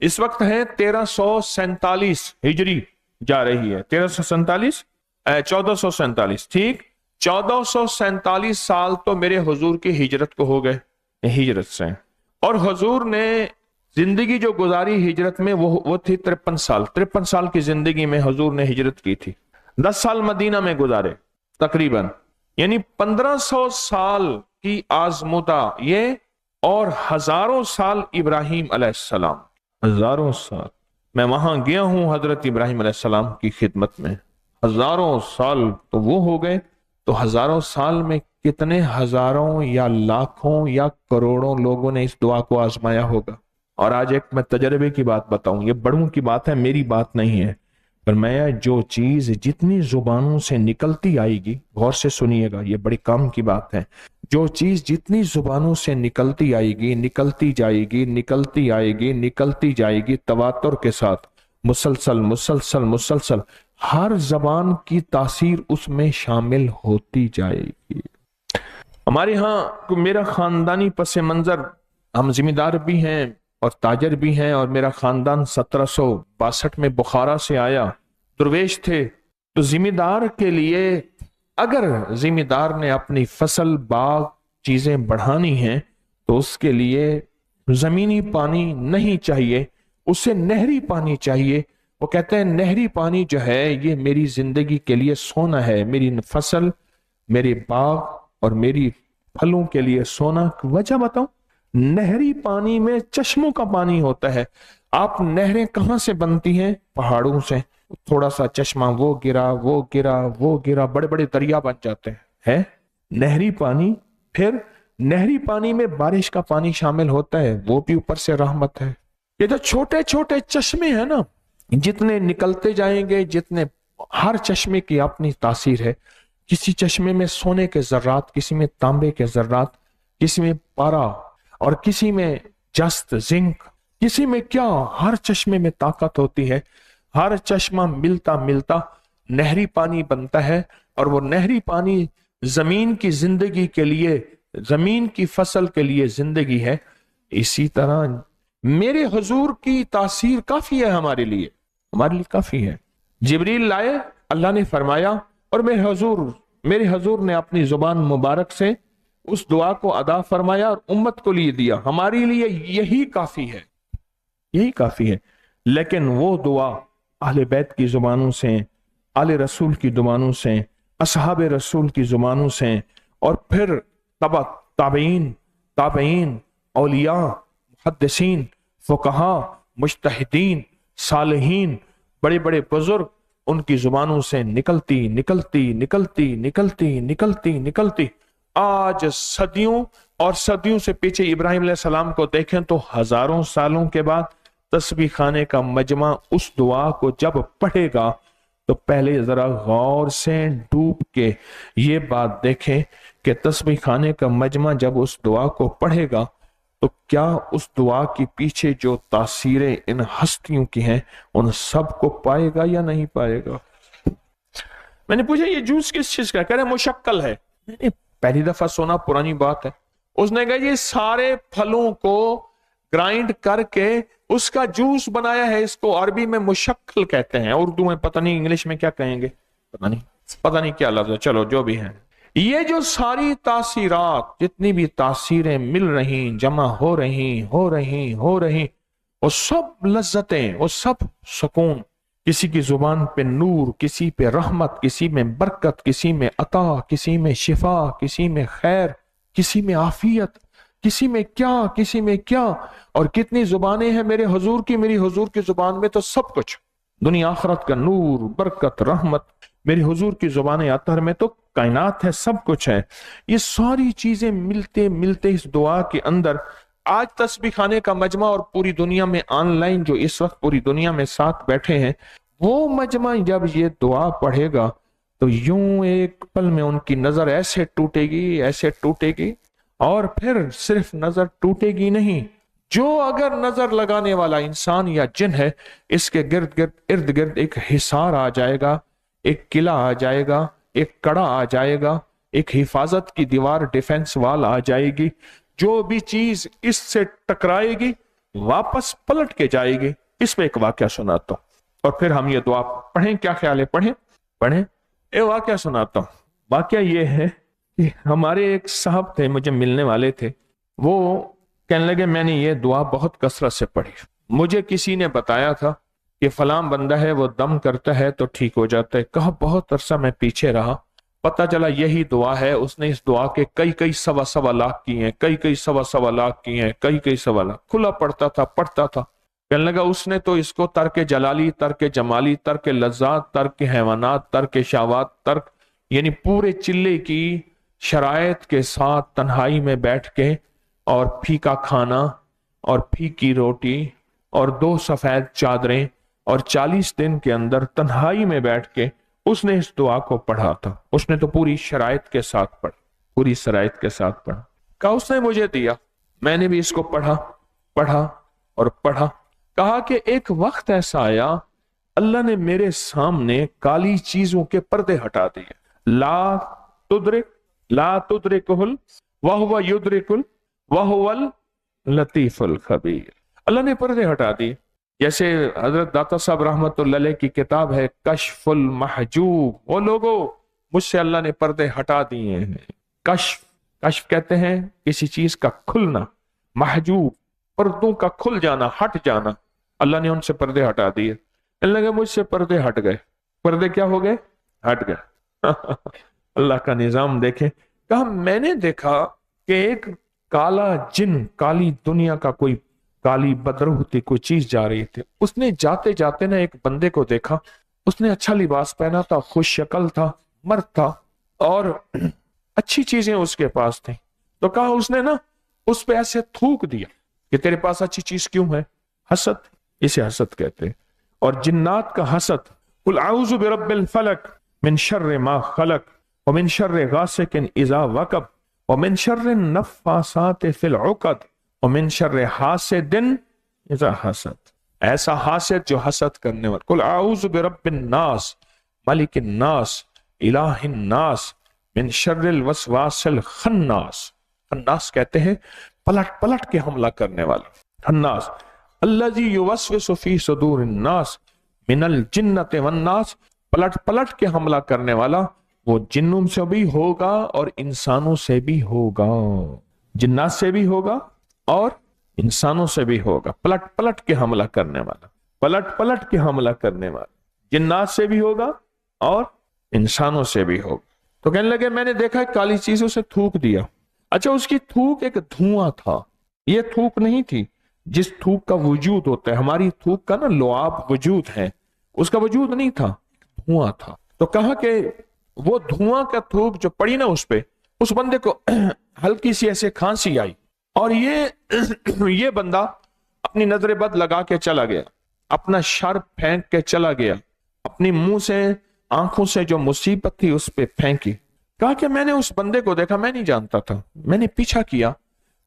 اس وقت ہے 1347 ہجری جا رہی ہے، 1347 1447، ٹھیک، 1447 سال تو میرے حضور کی ہجرت کو ہو گئے، ہجرت سے، اور حضور نے زندگی جو گزاری ہجرت میں وہ تھی 53 سال کی زندگی میں حضور نے ہجرت کی تھی، 10 سال مدینہ میں گزارے تقریباً، یعنی 1500 سال کی آزمودہ یہ، اور ہزاروں سال ابراہیم علیہ السلام، ہزاروں سال میں وہاں گیا ہوں حضرت ابراہیم علیہ السلام کی خدمت میں، ہزاروں سال تو وہ ہو گئے، تو ہزاروں سال میں کتنے ہزاروں یا لاکھوں یا کروڑوں لوگوں نے اس دعا کو آزمایا ہوگا۔ اور آج ایک میں تجربے کی بات بتاؤں، یہ بڑوں کی بات ہے، میری بات نہیں ہے، پر میں جو چیز جتنی زبانوں سے نکلتی آئے گی، غور سے سنیے گا، یہ بڑی کام کی بات ہے، جو چیز جتنی زبانوں سے نکلتی آئے گی، نکلتی جائے گی، نکلتی آئے گی، نکلتی جائے گی، تواتر کے ساتھ، مسلسل مسلسل مسلسل، ہر زبان کی تاثیر اس میں شامل ہوتی جائے گی۔ ہمارے ہاں میرا خاندانی پس منظر، ہم ذمہ دار بھی ہیں اور تاجر بھی ہیں، اور میرا خاندان 1762 میں بخارا سے آیا، درویش تھے، تو ذمہ دار کے لیے اگر ذمہ دار نے اپنی فصل، باغ، چیزیں بڑھانی ہیں تو اس کے لیے زمینی پانی نہیں چاہیے، اسے نہری پانی چاہیے۔ وہ کہتے ہیں نہری پانی جو ہے یہ میری زندگی کے لیے سونا ہے، میری فصل، میرے باغ اور میری پھلوں کے لیے سونا۔ وجہ بتاؤں، نہری پانی میں چشموں کا پانی ہوتا ہے۔ آپ نہریں کہاں سے بنتی ہیں؟ پہاڑوں سے، تھوڑا سا چشمہ وہ گرا، وہ گرا، وہ گرا، بڑے بڑے دریا بن جاتے ہیں نہری پانی۔ پھر نہری پانی میں بارش کا پانی شامل ہوتا ہے، وہ بھی اوپر سے رحمت ہے۔ یہ جو چھوٹے چھوٹے چشمے ہیں نا، جتنے نکلتے جائیں گے، جتنے، ہر چشمے کی اپنی تاثیر ہے۔ کسی چشمے میں سونے کے ذرات، کسی میں تانبے کے ذرات، کسی میں پارا، اور کسی میں جست، زنک، کسی میں کیا، ہر چشمے میں طاقت ہوتی ہے۔ ہر چشمہ ملتا ملتا نہری پانی بنتا ہے، اور وہ نہری پانی زمین کی زندگی کے لیے، زمین کی فصل کے لیے زندگی ہے۔ اسی طرح میرے حضور کی تاثیر کافی ہے ہمارے لیے کافی ہے۔ جبریل لائے، اللہ نے فرمایا، اور میرے حضور نے اپنی زبان مبارک سے اس دعا کو ادا فرمایا اور امت کو لیے دیا۔ ہمارے لیے یہی کافی ہے، لیکن وہ دعا اہل بیت کی زبانوں سے، آل رسول کی زبانوں سے، اصحاب رسول کی زبانوں سے، اور پھر تابعین، اولیاء، محدثین، فقہاء، مجتہدین، صالحین، بڑے بڑے بزرگ، ان کی زبانوں سے نکلتی نکلتی نکلتی نکلتی نکلتی نکلتی آج صدیوں اور صدیوں سے پیچھے ابراہیم علیہ السلام کو دیکھیں تو ہزاروں سالوں کے بعد تسبیح خانے کا مجمع اس دعا کو جب پڑھے گا تو پہلے ذرا غور سے ڈوب کے یہ بات دیکھیں کہ تسبیح خانے کا مجمع جب اس دعا کو پڑھے گا تو کیا اس دعا کے پیچھے جو تاثیریں ان ہستیوں کی ہیں ان سب کو پائے گا یا نہیں پائے گا؟ میں نے پوچھا یہ جوس کس چیز کا؟ کہہ رہے مشکل ہے۔ میں نے پہلی دفعہ سنا، پرانی بات ہے۔ اس نے کہا یہ سارے پھلوں کو گرائنڈ کر کے اس کا جوس بنایا ہے، اس کو عربی میں مشکل کہتے ہیں، اردو میں پتہ نہیں انگلش میں کیا کہیں گے، پتہ نہیں کیا لفظ ہے، چلو جو بھی ہے۔ یہ جو ساری تاثیرات، جتنی بھی تاثیریں مل رہی، جمع ہو رہی، وہ سب لذتیں، وہ سب سکون، کسی کی زبان پہ نور، کسی پہ رحمت، کسی میں برکت، کسی میں عطا، کسی میں شفا، کسی میں خیر، کسی میں عافیت، کسی میں کیا، اور کتنی زبانیں ہیں میرے حضور کی، میری حضور کی زبان میں تو سب کچھ، دنیا آخرت کا نور، برکت، رحمت، میری حضور کی زبان اطہر میں تو کائنات ہے، سب کچھ ہے۔ یہ ساری چیزیں ملتے ملتے اس دعا کے اندر، آج تسبیح خانے کا مجمع اور پوری دنیا میں آن لائن جو اس وقت پوری دنیا میں ساتھ بیٹھے ہیں، وہ مجمع جب یہ دعا پڑھے گا تو یوں ایک پل میں ان کی نظر ایسے ٹوٹے گی، اور پھر صرف نظر ٹوٹے گی نہیں، جو اگر نظر لگانے والا انسان یا جن ہے، اس کے ارد گرد ایک حصار آ جائے گا، ایک قلعہ آ جائے گا، ایک کڑا آ جائے گا، ایک حفاظت کی دیوار، ڈیفنس وال آ جائے گی، جو بھی چیز اس سے ٹکرائے گی واپس پلٹ کے جائے گی۔ اس میں ایک واقعہ سناتا ہوں اور پھر ہم یہ دعا پڑھیں، کیا خیال ہے؟ پڑھیں۔ ایک واقعہ سناتا ہوں۔ واقعہ یہ ہے کہ ہمارے ایک صاحب تھے، مجھے ملنے والے تھے، وہ کہنے لگے میں نے یہ دعا بہت کثرت سے پڑھی، مجھے کسی نے بتایا تھا کہ فلاں بندہ ہے وہ دم کرتا ہے تو ٹھیک ہو جاتا ہے۔ کہا بہت عرصہ میں پیچھے رہا، پتہ چلا یہی دعا ہے، اس نے اس دعا کے کئی سوا لاکھ کی ہیں، کئی سوا لاکھ کی ہیں، کئی سوا لاکھ، کھلا پڑھتا تھا۔ کہنے لگا اس نے تو اس کو ترک جلالی، ترک جمالی، ترک لذات، ترک حیوانات، ترک شہوات، یعنی پورے چلے کی شرائط کے ساتھ تنہائی میں بیٹھ کے، اور پھیکا کھانا اور پھیکی روٹی اور 2 سفید چادریں، اور 40 دن کے اندر تنہائی میں بیٹھ کے اس نے اس دعا کو پڑھا تھا۔ اس نے تو پوری شرائط کے ساتھ پڑھا، کہا اس نے مجھے دیا، میں نے بھی اس کو پڑھا۔ کہا کہ ایک وقت ایسا آیا اللہ نے میرے سامنے کالی چیزوں کے پردے ہٹا دیے، لا تدرکہ وہو یدرک وہو اللطیف الخبیر، اللہ نے پردے ہٹا دیے۔ جیسے حضرت داتا صاحب رحمت اللہ علیہ کی کتاب ہے کشف المحجوب، وہ لوگوں مجھ سے اللہ نے پردے ہٹا دیے ہیں۔ کشف کہتے ہیں کسی چیز کا کھلنا، محجوب پردوں کا کھل جانا، ہٹ جانا، اللہ نے ان سے پردے ہٹا دیے۔ اللہ کہ مجھ سے پردے ہٹ گئے۔ پردے کیا ہو گئے؟ ہٹ گئے۔ اللہ کا نظام دیکھیں۔ کہا میں نے دیکھا کہ ایک کالا جن، کالی دنیا کا کوئی کالی بدروح تھی، کوئی چیز جا رہی تھی، اس نے جاتے جاتے نا ایک بندے کو دیکھا، اس نے اچھا لباس پہنا تھا، خوش شکل تھا، مرد تھا، اور اچھی چیزیں اس کے پاس تھیں، تو کہا اس نے نا اس پہ ایسے تھوک دیا کہ تیرے پاس اچھی چیز کیوں ہے؟ حسد، اسے حسد کہتے ہیں۔ اور جنات کا حسد، قل اعوذ برب الفلق من شر ما خلق ومن شر غاسق اذا وقب ومن شر النفاثات فی العقد ومن شر حاسد اذا حسد، ایسا حاسد جو حسد کرنے والا۔ قل اعوذ برب الناس ملک الناس الہ الناس من شر الوسواس الخناس، خناس کہتے ہیں پلٹ کے حملہ کرنے والا، خناس الذی یوسوس فی صدور الناس من الجنۃ والناس، پلٹ کے حملہ کرنے والا، وہ جنوں سے بھی ہوگا اور انسانوں سے بھی ہوگا، جنات سے بھی ہوگا اور انسانوں سے بھی ہوگا، پلٹ کے حملہ کرنے والا، پلٹ کے حملہ کرنے والا، جنات سے بھی ہوگا اور انسانوں سے بھی ہوگا۔ تو کہنے لگے میں نے دیکھا کالی چیزوں سے تھوک دیا۔ اچھا اس کی تھوک ایک دھواں تھا، یہ تھوک نہیں تھی جس تھوک کا وجود ہوتا ہے، ہماری تھوک کا نا لعاب وجود ہے، اس کا وجود نہیں تھا، دھواں تھا۔ تو کہا کہ وہ دھواں کا تھوک جو پڑی نا اس پہ، اس بندے کو ہلکی سی ایسے کھانسی آئی، اور یہ بندہ اپنی نظر بد لگا کے چلا گیا، اپنا شر پھینک کے چلا گیا، اپنی منہ سے آنکھوں سے جو مصیبت تھی اس پہ پھینکی۔ کہا کہ میں نے اس بندے کو دیکھا، میں نہیں جانتا تھا، میں نے پیچھا کیا،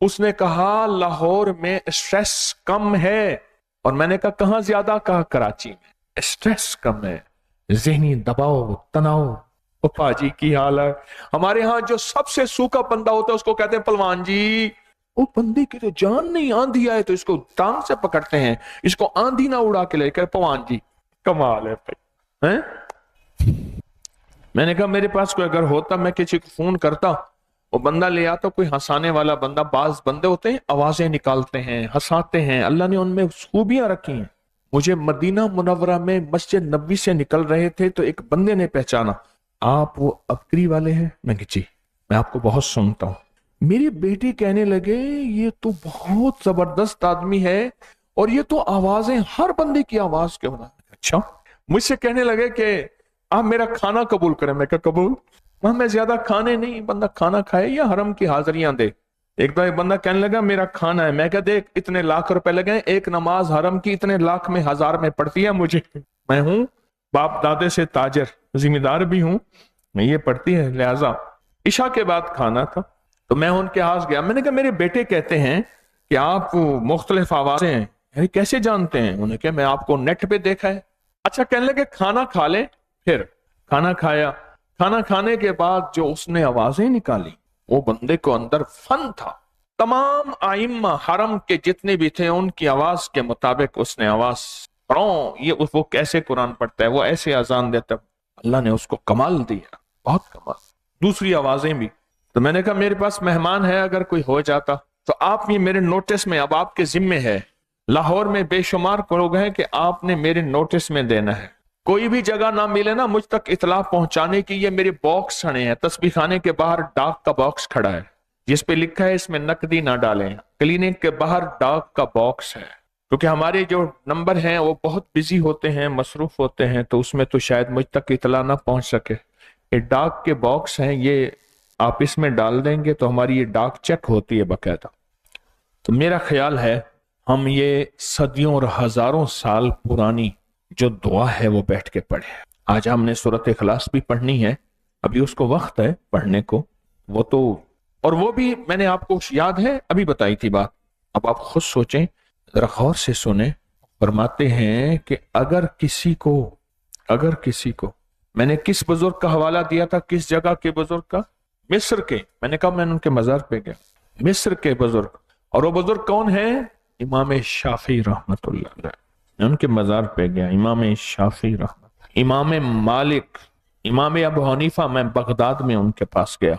اس نے کہا لاہور میں اسٹریس کم ہے، اور میں نے کہا کہاں زیادہ؟ کہا کراچی میں اسٹریس کم ہے، ذہنی دباؤ تناؤ۔ پپا جی کی حال ہے، ہمارے ہاں جو سب سے سوکھا بندہ ہوتا ہے اس کو کہتے ہیں پلوان جی، وہ بندے کی تو جان نہیں، آندھی آئے تو اس کو ٹانگ سے پکڑتے ہیں، اس کو آندھی نہ اڑا کے لے کر پلوان جی۔ کمال ہے بھائی، ہیں؟ میں نے کہا میرے پاس کوئی اگر ہوتا میں کسی کو فون کرتا، وہ بندہ لے آتا، کوئی ہنسانے والا بندہ۔ بعض بندے ہوتے ہیں آوازیں نکالتے ہیں، ہنساتے ہیں، اللہ نے ان میں خوبیاں رکھی ہیں۔ مجھے مدینہ منورہ میں مسجد نبوی سے نکل رہے تھے تو ایک بندے نے پہچانا، آپ وہ ابکری والے ہیں؟ میں کہ جی، میں آپ کو بہت سنتا ہوں۔ میری بیٹی کہنے لگے یہ تو بہت زبردست آدمی ہے، اور یہ تو آوازیں ہر بندے کی آواز کے بنا۔ اچھا، مجھ سے کہنے لگے کہ آپ میرا کھانا قبول کریں۔ میں کہا قبول؟ میں زیادہ کھانے نہیں، بندہ کھانا کھائے یا حرم کی حاضریاں دے۔ ایک بندہ کہنے لگا میرا کھانا ہے۔ میں کہا دیکھ اتنے لاکھ روپے لگے، ایک نماز حرم کی اتنے لاکھ میں ہزار میں پڑتی ہے مجھے، میں ہوں باپ دادے سے تاجر، ذمہ دار بھی ہوں، میں یہ پڑتی ہے، لہٰذا عشاء کے بعد کھانا تھا تو میں ان کے پاس گیا۔ میں نے کہا میرے بیٹے کہتے ہیں کہ آپ مختلف آوازیں ہیں، یعنی کیسے جانتے ہیں؟ انہوں نے کہا میں آپ کو نیٹ پہ دیکھا ہے۔ اچھا، کہنے لگے کھانا کھا لیں۔ پھر کھانا کھایا، کھانا کھانے کے بعد جو اس نے آوازیں نکالی، وہ بندے کو اندر فن تھا۔ تمام ائمہ حرم کے جتنے بھی تھے ان کی آواز کے مطابق اس نے آواز یہ وہ کیسے قرآن پڑھتا ہے، وہ ایسے اذان دیتا ہے۔ اللہ نے اس کو کمال دیا، بہت کمال۔ دوسری آوازیں بھی۔ تو میں نے کہا میرے پاس مہمان ہے، اگر کوئی ہو جاتا تو آپ یہ میرے نوٹس میں، اب آپ کے ذمے ہے، لاہور میں بے شمار لوگ ہیں کہ آپ نے میرے نوٹس میں دینا ہے۔ کوئی بھی جگہ نہ ملے نا مجھ تک اطلاع پہنچانے کی۔ یہ میرے باکس کھڑے ہیں، تسبیح خانے کے باہر ڈاک کا باکس کھڑا ہے جس پہ لکھا ہے اس میں نقدی نہ ڈالیں۔ کلینک کے باہر ڈاک کا باکس ہے، کیونکہ ہمارے جو نمبر ہیں وہ بہت بزی ہوتے ہیں، مصروف ہوتے ہیں، تو اس میں تو شاید مجھ تک اطلاع نہ پہنچ سکے۔ یہ ڈاک کے باکس ہیں، یہ آپ اس میں ڈال دیں گے تو ہماری یہ ڈاک چیک ہوتی ہے باقاعدہ۔ تو میرا خیال ہے ہم یہ صدیوں اور ہزاروں سال پرانی جو دعا ہے وہ بیٹھ کے پڑھیں۔ آج ہم نے سورۃ اخلاص بھی پڑھنی ہے، ابھی اس کو وقت ہے پڑھنے کو، وہ تو، اور وہ بھی میں نے آپ کو یاد ہے ابھی بتائی تھی بات، اب آپ خود سوچیں، ذرا غور سے سنیں۔ فرماتے ہیں کہ اگر کسی کو میں نے کس بزرگ کا حوالہ دیا تھا، کس جگہ کے بزرگ کا؟ مصر کے۔ میں نے کہا میں ان کے مزار پہ گیا، مصر کے بزرگ، اور وہ بزرگ کون ہیں؟ امام شافعی رحمت اللہ علیہ۔ میں ان کے مزار پہ گیا، امام شافعی رحمت، امام مالک، امام ابو حنیفہ، میں بغداد میں ان کے پاس گیا،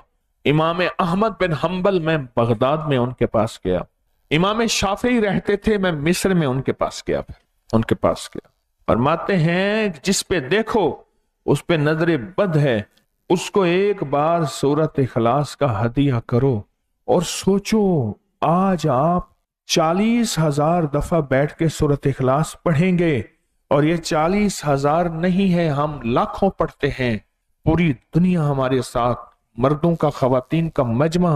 امام احمد بن حنبل میں بغداد میں ان کے پاس گیا، امام شافعی رہتے تھے، میں مصر میں ان کے پاس گیا، ان کے پاس گیا۔ فرماتے ہیں جس پہ دیکھو اس پہ نظر بد ہے، اس کو ایک بار سورۃ اخلاص کا ہدیہ کرو، اور سوچو آج آپ 40,000 دفعہ بیٹھ کے سورۃ اخلاص پڑھیں گے، اور یہ 40,000 نہیں ہے، ہم لاکھوں پڑھتے ہیں، پوری دنیا ہمارے ساتھ، مردوں کا خواتین کا مجمع۔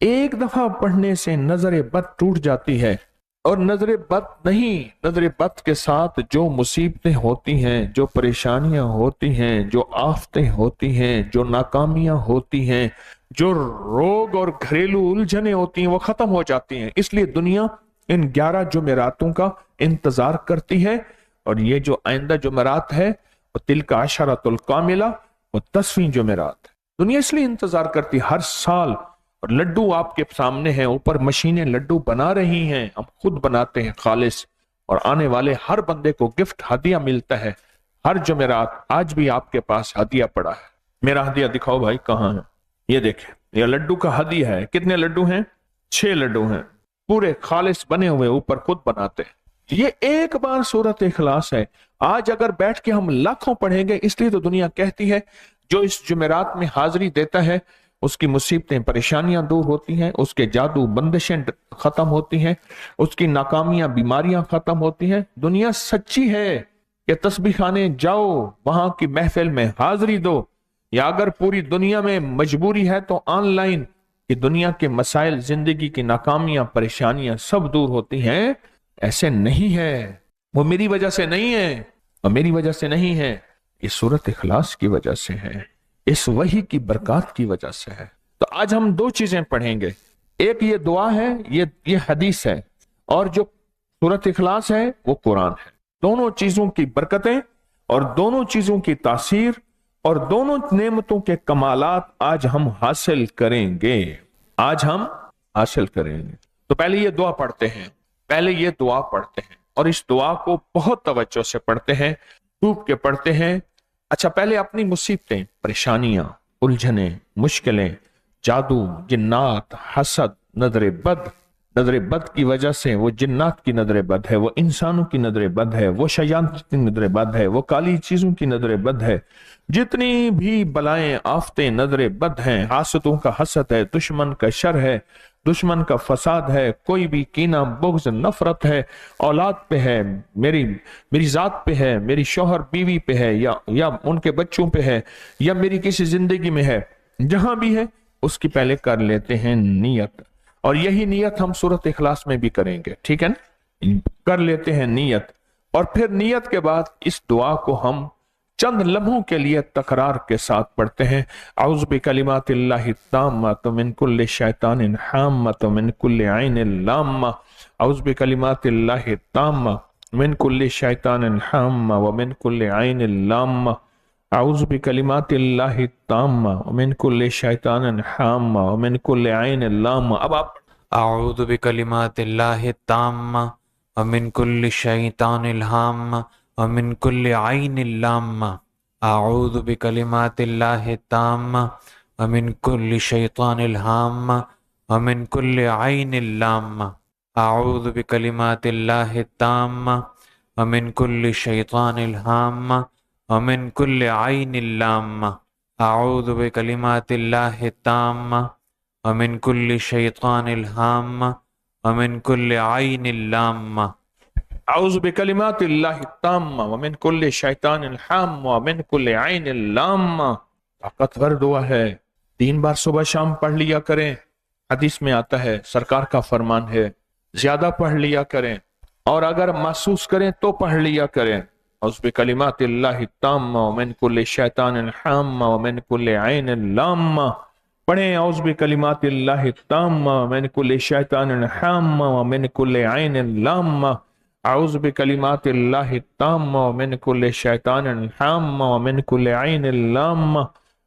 ایک دفعہ پڑھنے سے نظر بد ٹوٹ جاتی ہے، اور نظر بد نہیں، نظر بد کے ساتھ جو مصیبتیں ہوتی ہیں، جو پریشانیاں ہوتی ہیں، جو آفتیں ہوتی ہیں، جو ناکامیاں ہوتی ہیں، جو روگ اور گھریلو الجھنیں ہوتی ہیں، وہ ختم ہو جاتی ہیں۔ اس لیے دنیا ان 11 جمعراتوں کا انتظار کرتی ہے، اور یہ جو آئندہ جمعرات ہے وہ تلک عشرۃ الکاملہ، وہ 10ویں جمعرات ہے۔ دنیا اس لیے انتظار کرتی ہر سال، اور لڈو آپ کے سامنے ہیں، اوپر مشینیں لڈو بنا رہی ہیں، ہم خود بناتے ہیں خالص، اور آنے والے ہر بندے کو گفٹ ہدیہ ملتا ہے ہر جمعرات۔ آج بھی آپ کے پاس ہدیہ پڑا ہے، میرا ہدیہ دکھاؤ بھائی کہاں ہے؟ یہ دیکھیں، یہ لڈو کا ہدیہ ہے۔ کتنے لڈو ہیں؟ 6 لڈو ہیں، پورے خالص بنے ہوئے، اوپر خود بناتے ہیں۔ یہ ایک بار سورۃ اخلاص ہے، آج اگر بیٹھ کے ہم لاکھوں پڑھیں گے، اس لیے تو دنیا کہتی ہے جو اس جمعرات میں حاضری دیتا ہے اس کی مصیبتیں پریشانیاں دور ہوتی ہیں، اس کے جادو بندشیں ختم ہوتی ہیں، اس کی ناکامیاں بیماریاں ختم ہوتی ہیں۔ دنیا سچی ہے کہ تسبیح خانے جاؤ، وہاں کی محفل میں حاضری دو، یا اگر پوری دنیا میں مجبوری ہے تو آن لائن، کہ دنیا کے مسائل، زندگی کی ناکامیاں پریشانیاں سب دور ہوتی ہیں۔ ایسے نہیں ہے، وہ میری وجہ سے نہیں ہے، اور میری وجہ سے نہیں ہے، یہ سورۃ اخلاص کی وجہ سے ہے، اس وحی کی برکات کی وجہ سے ہے۔ تو آج ہم 2 چیزیں پڑھیں گے، ایک یہ دعا ہے، یہ حدیث ہے، اور جو سورۃ اخلاص ہے وہ قرآن ہے۔ دونوں چیزوں کی برکتیں اور دونوں چیزوں کی تاثیر اور دونوں نعمتوں کے کمالات آج ہم حاصل کریں گے، آج ہم حاصل کریں گے۔ تو پہلے یہ دعا پڑھتے ہیں، اور اس دعا کو بہت توجہ سے پڑھتے ہیں، ڈوب کے پڑھتے ہیں۔ اچھا، پہلے اپنی مصیبتیں، پریشانیاں، الجھنیں، مشکلیں، جادو، جنات، حسد، نظر بد کی وجہ سے، وہ جنات کی نظر بد ہے، وہ انسانوں کی نظر بد ہے، وہ شیطان کی نظر بد ہے، وہ کالی چیزوں کی نظر بد ہے، جتنی بھی بلائیں، آفتیں، نظر بد ہیں، حاسدوں کا حسد ہے، دشمن کا شر ہے، دشمن کا فساد ہے، کوئی بھی کینہ، بغض، نفرت ہے، اولاد پہ ہے، میری ذات پہ ہے، میری شوہر بیوی پہ ہے، یا ان کے بچوں پہ ہے، یا میری کسی زندگی میں ہے، جہاں بھی ہے اس کی پہلے کر لیتے ہیں نیت، اور یہی نیت ہم سورۃ اخلاص میں بھی کریں گے، ٹھیک ہے نا؟ کر لیتے ہیں نیت، اور پھر نیت کے بعد اس دعا کو ہم چند لمحوں کے لیے تکرار کے ساتھ پڑھتے ہیں۔ اعوذ بکلمات اللہ التامۃ من کل شیطان حامۃ من کل عین لامہ، اعوذ بکلمات اللہ التامۃ من کل شیطان حامۃ ومن کل عین لامہ، اعوذ بکلمات اللہ التامہ من کل شیطان حامہ ومن کل عین لامہ۔ اب آپ اعوذ بکلمات اللہ التامہ ومن کل شیطان الہامہ ومن کل عین لامہ، اعوذ بکلمات اللہ التامہ ومن کل شیطان الہامہ ومن کل عین لامہ، اعوذ بکلمات اللہ التامہ ومن کل شیطان الہامہ ومن کل عین لامہ، اعوذ بکلمات اللہ التامہ ومن کل شیطان الہامہ ومن کل عین لامہ۔ اعوذ بکلمات اللہ التامہ ومن کل شیطان الحامہ ومن کل عین لامہ۔ طاقتور دعا ہے، 3 بار صبح شام پڑھ لیا کریں، حدیث میں آتا ہے، سرکار کا فرمان ہے، زیادہ پڑھ لیا کریں، اور اگر محسوس کریں تو پڑھ لیا کریں۔ اعوذ بکلمات اللہ التامہ ومن کل شیطان الحامہ ومن کل عین لامہ۔ پڑھیں اعوذ بکلمات اللہ التامہ ومن کل شیطان الحامہ ومن کل عین لامہ، اعوذ بکلمات اللہ التامہ ومن کل شیطان الحامہ ومن کل عین لامہ،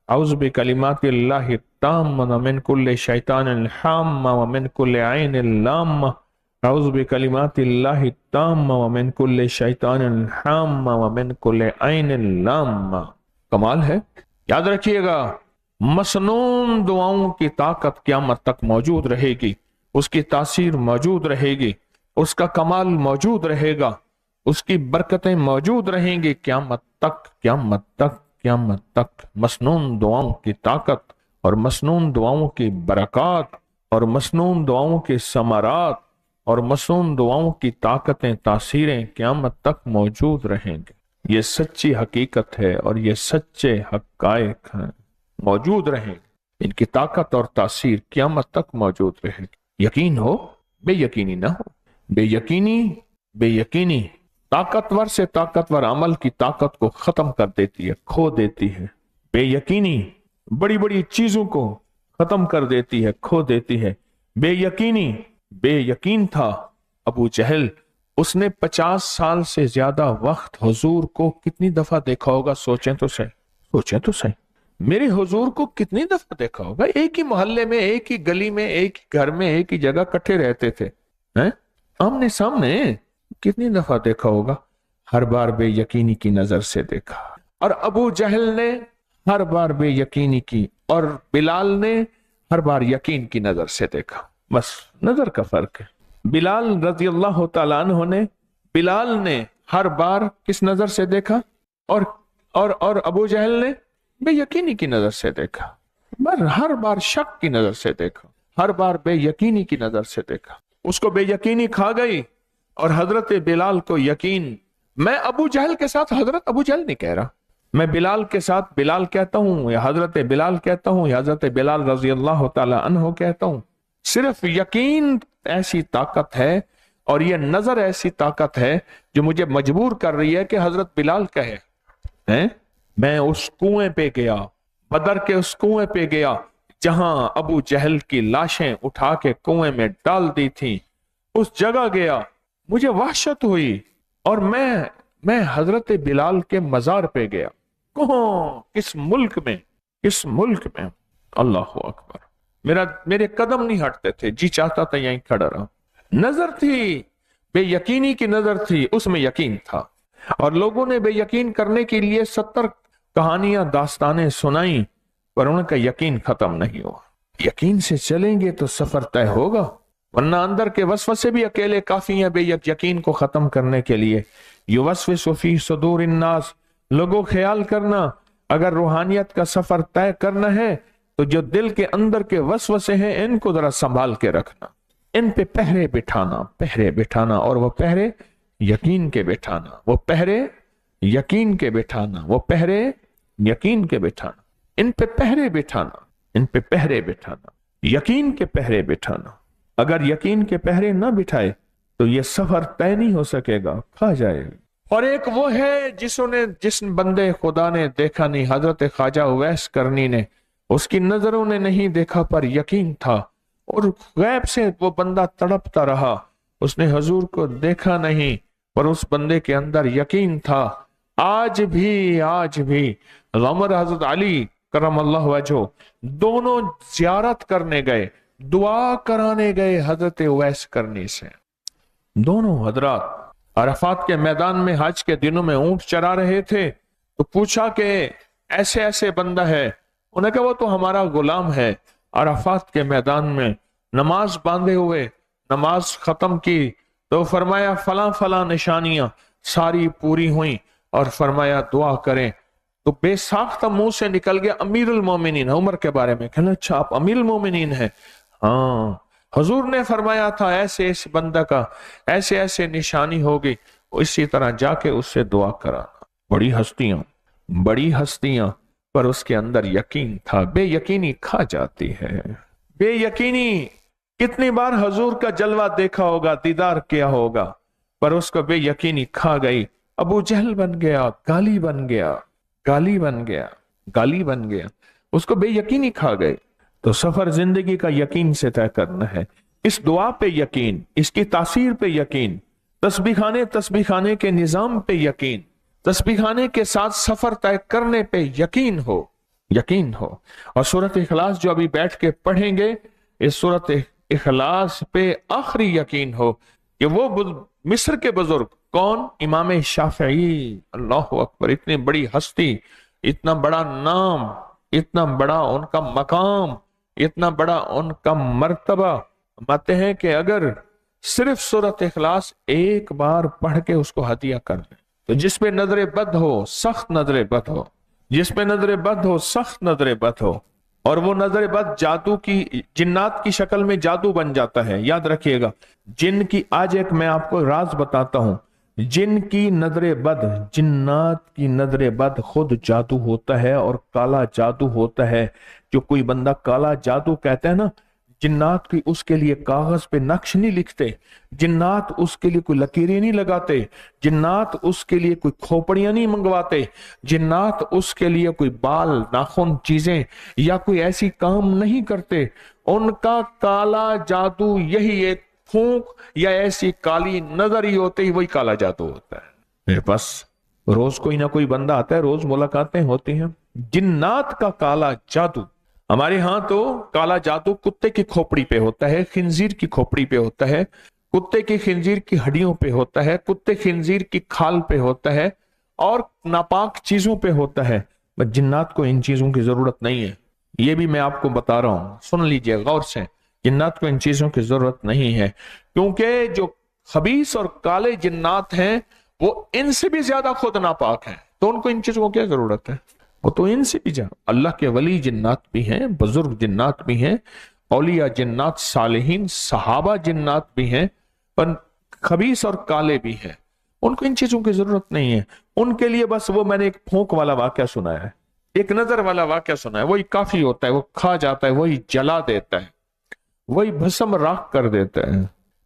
اعوذ بکلمات اللہ التامہ ومن کل شیطان الحامہ ومن کل عین لامہ، اعوذ بکلمات اللہ التامہ ومن کل شیطان الحامہ ومن کل عین لامہ۔ کمال ہے، یاد رکھیے گا، مسنون دعاؤں کی طاقت قیامت تک موجود رہے گی، اس کی تاثیر موجود رہے گی، اس کا کمال موجود رہے گا، اس کی برکتیں موجود رہیں گی قیامت تک، قیامت تک، قیامت تک۔ مسنون دعاؤں کی طاقت اور مسنون دعاؤں کی برکات اور مسنون دعاؤں کے ثمرات اور مسنون دعاؤں کی طاقتیں، تاثیریں قیامت تک موجود رہیں گے۔ یہ سچی حقیقت ہے اور یہ سچے حقائق ہیں، موجود رہیں گے، ان کی طاقت اور تاثیر قیامت تک موجود رہے گی۔ یقین ہو، بے یقینی نہ ہو۔ بے یقینی طاقتور سے طاقتور عمل کی طاقت کو ختم کر دیتی ہے، کھو دیتی ہے۔ بے یقینی بڑی بڑی چیزوں کو ختم کر دیتی ہے، کھو دیتی ہے۔ بے یقین تھا ابو جہل، اس نے 50 سال سے زیادہ وقت حضور کو کتنی دفعہ دیکھا ہوگا؟ سوچیں تو صحیح، میرے حضور کو کتنی دفعہ دیکھا ہوگا؟ ایک ہی محلے میں، ایک ہی گلی میں، ایک ہی گھر میں، ایک ہی جگہ کٹھے رہتے تھے، آمنے سامنے کتنی دفعہ دیکھا ہوگا؟ ہر بار بے یقینی کی نظر سے دیکھا، اور ابو جہل نے ہر بار بے یقینی کی، اور بلال نے ہر بار یقین کی نظر سے دیکھا۔ بس نظر کا فرق ہے۔ بلال رضی اللہ تعالیٰ عنہ نے، بلال نے ہر بار کس نظر سے دیکھا، اور ابو جہل نے بے یقینی کی نظر سے دیکھا، ہر بار شک کی نظر سے دیکھا، ہر بار بے یقینی کی نظر سے دیکھا۔ اس کو بے یقینی کھا گئی، اور حضرت بلال کو یقین۔ میں ابو جہل کے ساتھ حضرت ابو جہل نہیں کہہ رہا، میں بلال کے ساتھ بلال کہتا ہوں، یا حضرت بلال کہتا ہوں، یا حضرت بلال رضی اللہ تعالی عنہ کہتا ہوں۔ صرف یقین ایسی طاقت ہے، اور یہ نظر ایسی طاقت ہے جو مجھے مجبور کر رہی ہے کہ حضرت بلال کہے۔ میں اس کنویں پہ گیا، بدر کے اس کنویں پہ گیا جہاں ابو جہل کی لاشیں اٹھا کے کنویں میں ڈال دی تھی، اس جگہ گیا، مجھے وحشت ہوئی، اور میں حضرت بلال کے مزار پہ گیا۔ کہاں؟ کس ملک میں؟ کس ملک میں؟ اللہ اکبر۔ میرے قدم نہیں ہٹتے تھے، جی چاہتا تھا یہیں کھڑا رہا۔ نظر تھی، بے یقینی کی نظر تھی، اس میں یقین تھا، اور لوگوں نے بے یقین کرنے کے لیے 70 کہانیاں داستانیں سنائیں، پر ان کا یقین ختم نہیں ہوا۔ یقین سے چلیں گے تو سفر طے ہوگا، ورنہ اندر کے وسوسے بھی اکیلے کافی ہیں بے یقین کو ختم کرنے کے لیے۔ یوسوس فی صدور الناس، لوگوں خیال کرنا، اگر روحانیت کا سفر طے کرنا ہے تو جو دل کے اندر کے وسوسے ہیں ان کو ذرا سنبھال کے رکھنا، ان پہ پہرے بٹھانا، اور وہ پہرے یقین کے بٹھانا، وہ پہرے یقین کے بٹھانا، وہ پہرے یقین کے بٹھانا، ان پہ پہرے بٹھانا، ان پہ پہرے بٹھانا، یقین کے پہرے بٹھانا۔ اگر یقین کے پہرے نہ بٹھائے تو یہ سفر طے نہیں ہو سکے گا، کھا جائے گا۔ اور ایک وہ ہے جس بندے خدا نے دیکھا نہیں، حضرت خواجہ اویس کرنی نے، اس کی نظروں نے نہیں دیکھا پر یقین تھا، اور غیب سے وہ بندہ تڑپتا رہا، اس نے حضور کو دیکھا نہیں پر اس بندے کے اندر یقین تھا۔ آج بھی غمر حضرت علی کرم اللہ وجہہ دونوں زیارت کرنے گئے، دعا کرانے گئے حضرت اویس کرنی سے۔ دونوں حضرات عرفات کے میدان میں حج کے دنوں میں اونٹ چرا رہے تھے، تو پوچھا کہ ایسے ایسے بندہ ہے، انہوں نے کہا وہ تو ہمارا غلام ہے۔ عرفات کے میدان میں نماز باندھے ہوئے، نماز ختم کی تو فرمایا فلاں فلاں نشانیاں ساری پوری ہوئیں، اور فرمایا دعا کریں، تو بے ساختہ منہ سے نکل گیا امیر المومنین، عمر کے بارے میں۔ کہنا اچھا آپ امیر المومنین ہیں؟ ہاں، حضور نے فرمایا تھا ایسے ایسے بندہ کا ایسے ایسے نشانی ہوگی، اسی طرح جا کے اس سے دعا کرانا۔ بڑی ہستیاں پر اس کے اندر یقین تھا۔ بے یقینی کھا جاتی ہے۔ بے یقینی کتنی بار حضور کا جلوہ دیکھا ہوگا، دیدار کیا ہوگا، پر اس کو بے یقینی کھا گئی۔ ابو جہل بن گیا، گالی بن گیا، اس کو بے یقینی کھا گئے۔ تو سفر زندگی کا یقین سے طے کرنا ہے، اس دعا پہ یقین، اس کی تاثیر پہ یقین، تسبیح خانے کے نظام پہ یقین، تسبیح خانے کے ساتھ سفر طے کرنے پہ یقین ہو۔ اور سورۃ اخلاص جو ابھی بیٹھ کے پڑھیں گے، اس سورۃ اخلاص پہ آخری یقین ہو کہ وہ مصر کے بزرگ کون؟ امام شافعی، اللہ اکبر، اتنی بڑی ہستی، اتنا بڑا نام، اتنا بڑا ان کا مقام، اتنا بڑا ان کا مرتبہ، ماتے ہیں کہ اگر صرف سورۃ اخلاص ایک بار پڑھ کے اس کو ہدیہ کر دیں تو جس پہ نظر بد ہو، سخت نظر بد ہو، جس پہ نظر بد ہو، سخت نظر بد ہو، اور وہ نظر بد جادو کی، جنات کی شکل میں جادو بن جاتا ہے۔ یاد رکھیے گا، جن کی، آج ایک میں آپ کو راز بتاتا ہوں، جن کی نظر بد، جنات کی نظر بد خود جادو ہوتا ہے، اور کالا جادو ہوتا ہے۔ جو کوئی بندہ کالا جادو کہتا ہے نا، جنات کی اس کے لیے کاغذ پہ نقش نہیں لکھتے، جنات اس کے لیے کوئی لکیریں نہیں لگاتے، جنات اس کے لیے کوئی کھوپڑیاں نہیں منگواتے، جنات اس کے لیے کوئی بال، ناخن چیزیں یا کوئی ایسی کام نہیں کرتے۔ ان کا کالا جادو یہی ایک پھونک یا ایسی کالی نظر ہی ہوتے ہی وہی کالا جادو ہوتا ہے۔ میرے پاس روز کوئی نہ کوئی بندہ آتا ہے، روز ملاقاتیں ہوتی ہیں۔ جنات کا کالا جادو، ہمارے ہاں تو کالا جادو کتے کی کھوپڑی پہ ہوتا ہے، خنزیر کی کھوپڑی پہ ہوتا ہے، کتے کی خنزیر کی ہڈیوں پہ ہوتا ہے، کتے خنزیر کی کھال پہ ہوتا ہے، اور ناپاک چیزوں پہ ہوتا ہے۔ بس جنات کو ان چیزوں کی ضرورت نہیں ہے، یہ بھی میں آپ کو بتا رہا ہوں، سن لیجئے غور سے، جنات کو ان چیزوں کی ضرورت نہیں ہے، کیونکہ جو خبیث اور کالے جنات ہیں وہ ان سے بھی زیادہ خود ناپاک ہیں، تو ان کو ان چیزوں کو کیا ضرورت ہے؟ وہ تو ان سے بھی اللہ کے ولی جنات بھی ہیں، بزرگ جنات بھی ہیں، اولیاء جنات، صالحین، صحابہ جنات بھی ہیں، پر خبیث اور کالے بھی ہیں، ان کو ان چیزوں کی ضرورت نہیں ہے۔ ان کے لیے بس وہ میں نے ایک پھونک والا واقعہ سنا ہے، ایک نظر والا واقعہ سنا ہے، وہی کافی ہوتا ہے، وہ کھا جاتا ہے، وہی جلا دیتا ہے، وہی بھسم راکھ کر دیتا ہے۔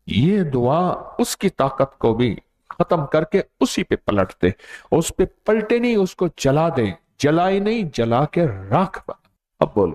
یہ دعا اس کی طاقت کو بھی ختم کر کے اسی پہ پلٹ دے، اس پہ پلٹے نہیں، اس کو جلا دے، جلائے نہیں، جلا کے راکھ بنا۔ اب بولو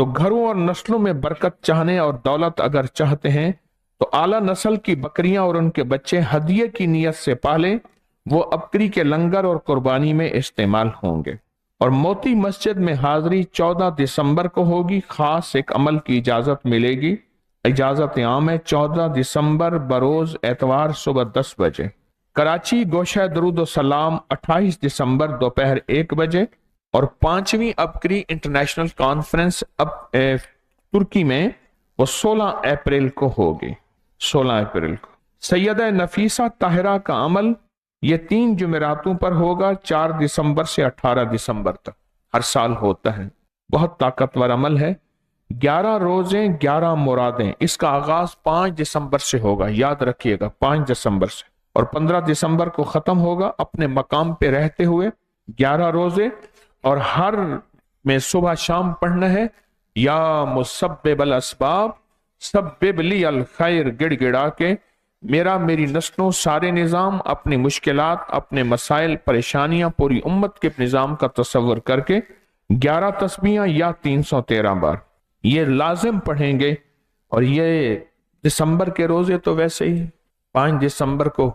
تو گھروں اور نسلوں میں برکت چاہنے اور دولت اگر چاہتے ہیں تو اعلیٰ نسل کی بکریاں اور ان کے بچے ہدیے کی نیت سے پالیں، وہ ابکری کے لنگر اور قربانی میں استعمال ہوں گے۔ اور موتی مسجد میں حاضری 14 دسمبر کو ہوگی، خاص ایک عمل کی اجازت ملے گی، اجازت عام ہے، 14 دسمبر بروز اتوار صبح 10 بجے۔ کراچی گوشہ درود و سلام 28 دسمبر دوپہر 1 بجے، اور 5ویں ابکری انٹرنیشنل کانفرنس ترکی میں وہ 16 اپریل کو ہوگی، 16 اپریل کو۔ سیدہ نفیسہ طاہرہ کا عمل یہ 3 جمعراتوں پر ہوگا، 4 دسمبر سے 18 دسمبر تک، ہر سال ہوتا ہے، بہت طاقتور عمل ہے۔ 11 روزیں 11 مرادیں، اس کا آغاز 5 دسمبر سے ہوگا، یاد رکھیے گا 5 دسمبر سے، اور 15 دسمبر کو ختم ہوگا۔ اپنے مقام پہ رہتے ہوئے 11 روزے، اور ہر میں صبح شام پڑھنا ہے، یا مسبب الاسباب سبب لی الخیر، گڑ گڑا کے میرا میری نسلوں سارے نظام، اپنی مشکلات، اپنے مسائل پریشانیاں، پوری امت کے نظام کا تصور کر کے 11 تسبیحاں یا 313 بار یہ لازم پڑھیں گے۔ اور یہ دسمبر کے روزے تو ویسے ہی 5 دسمبر کو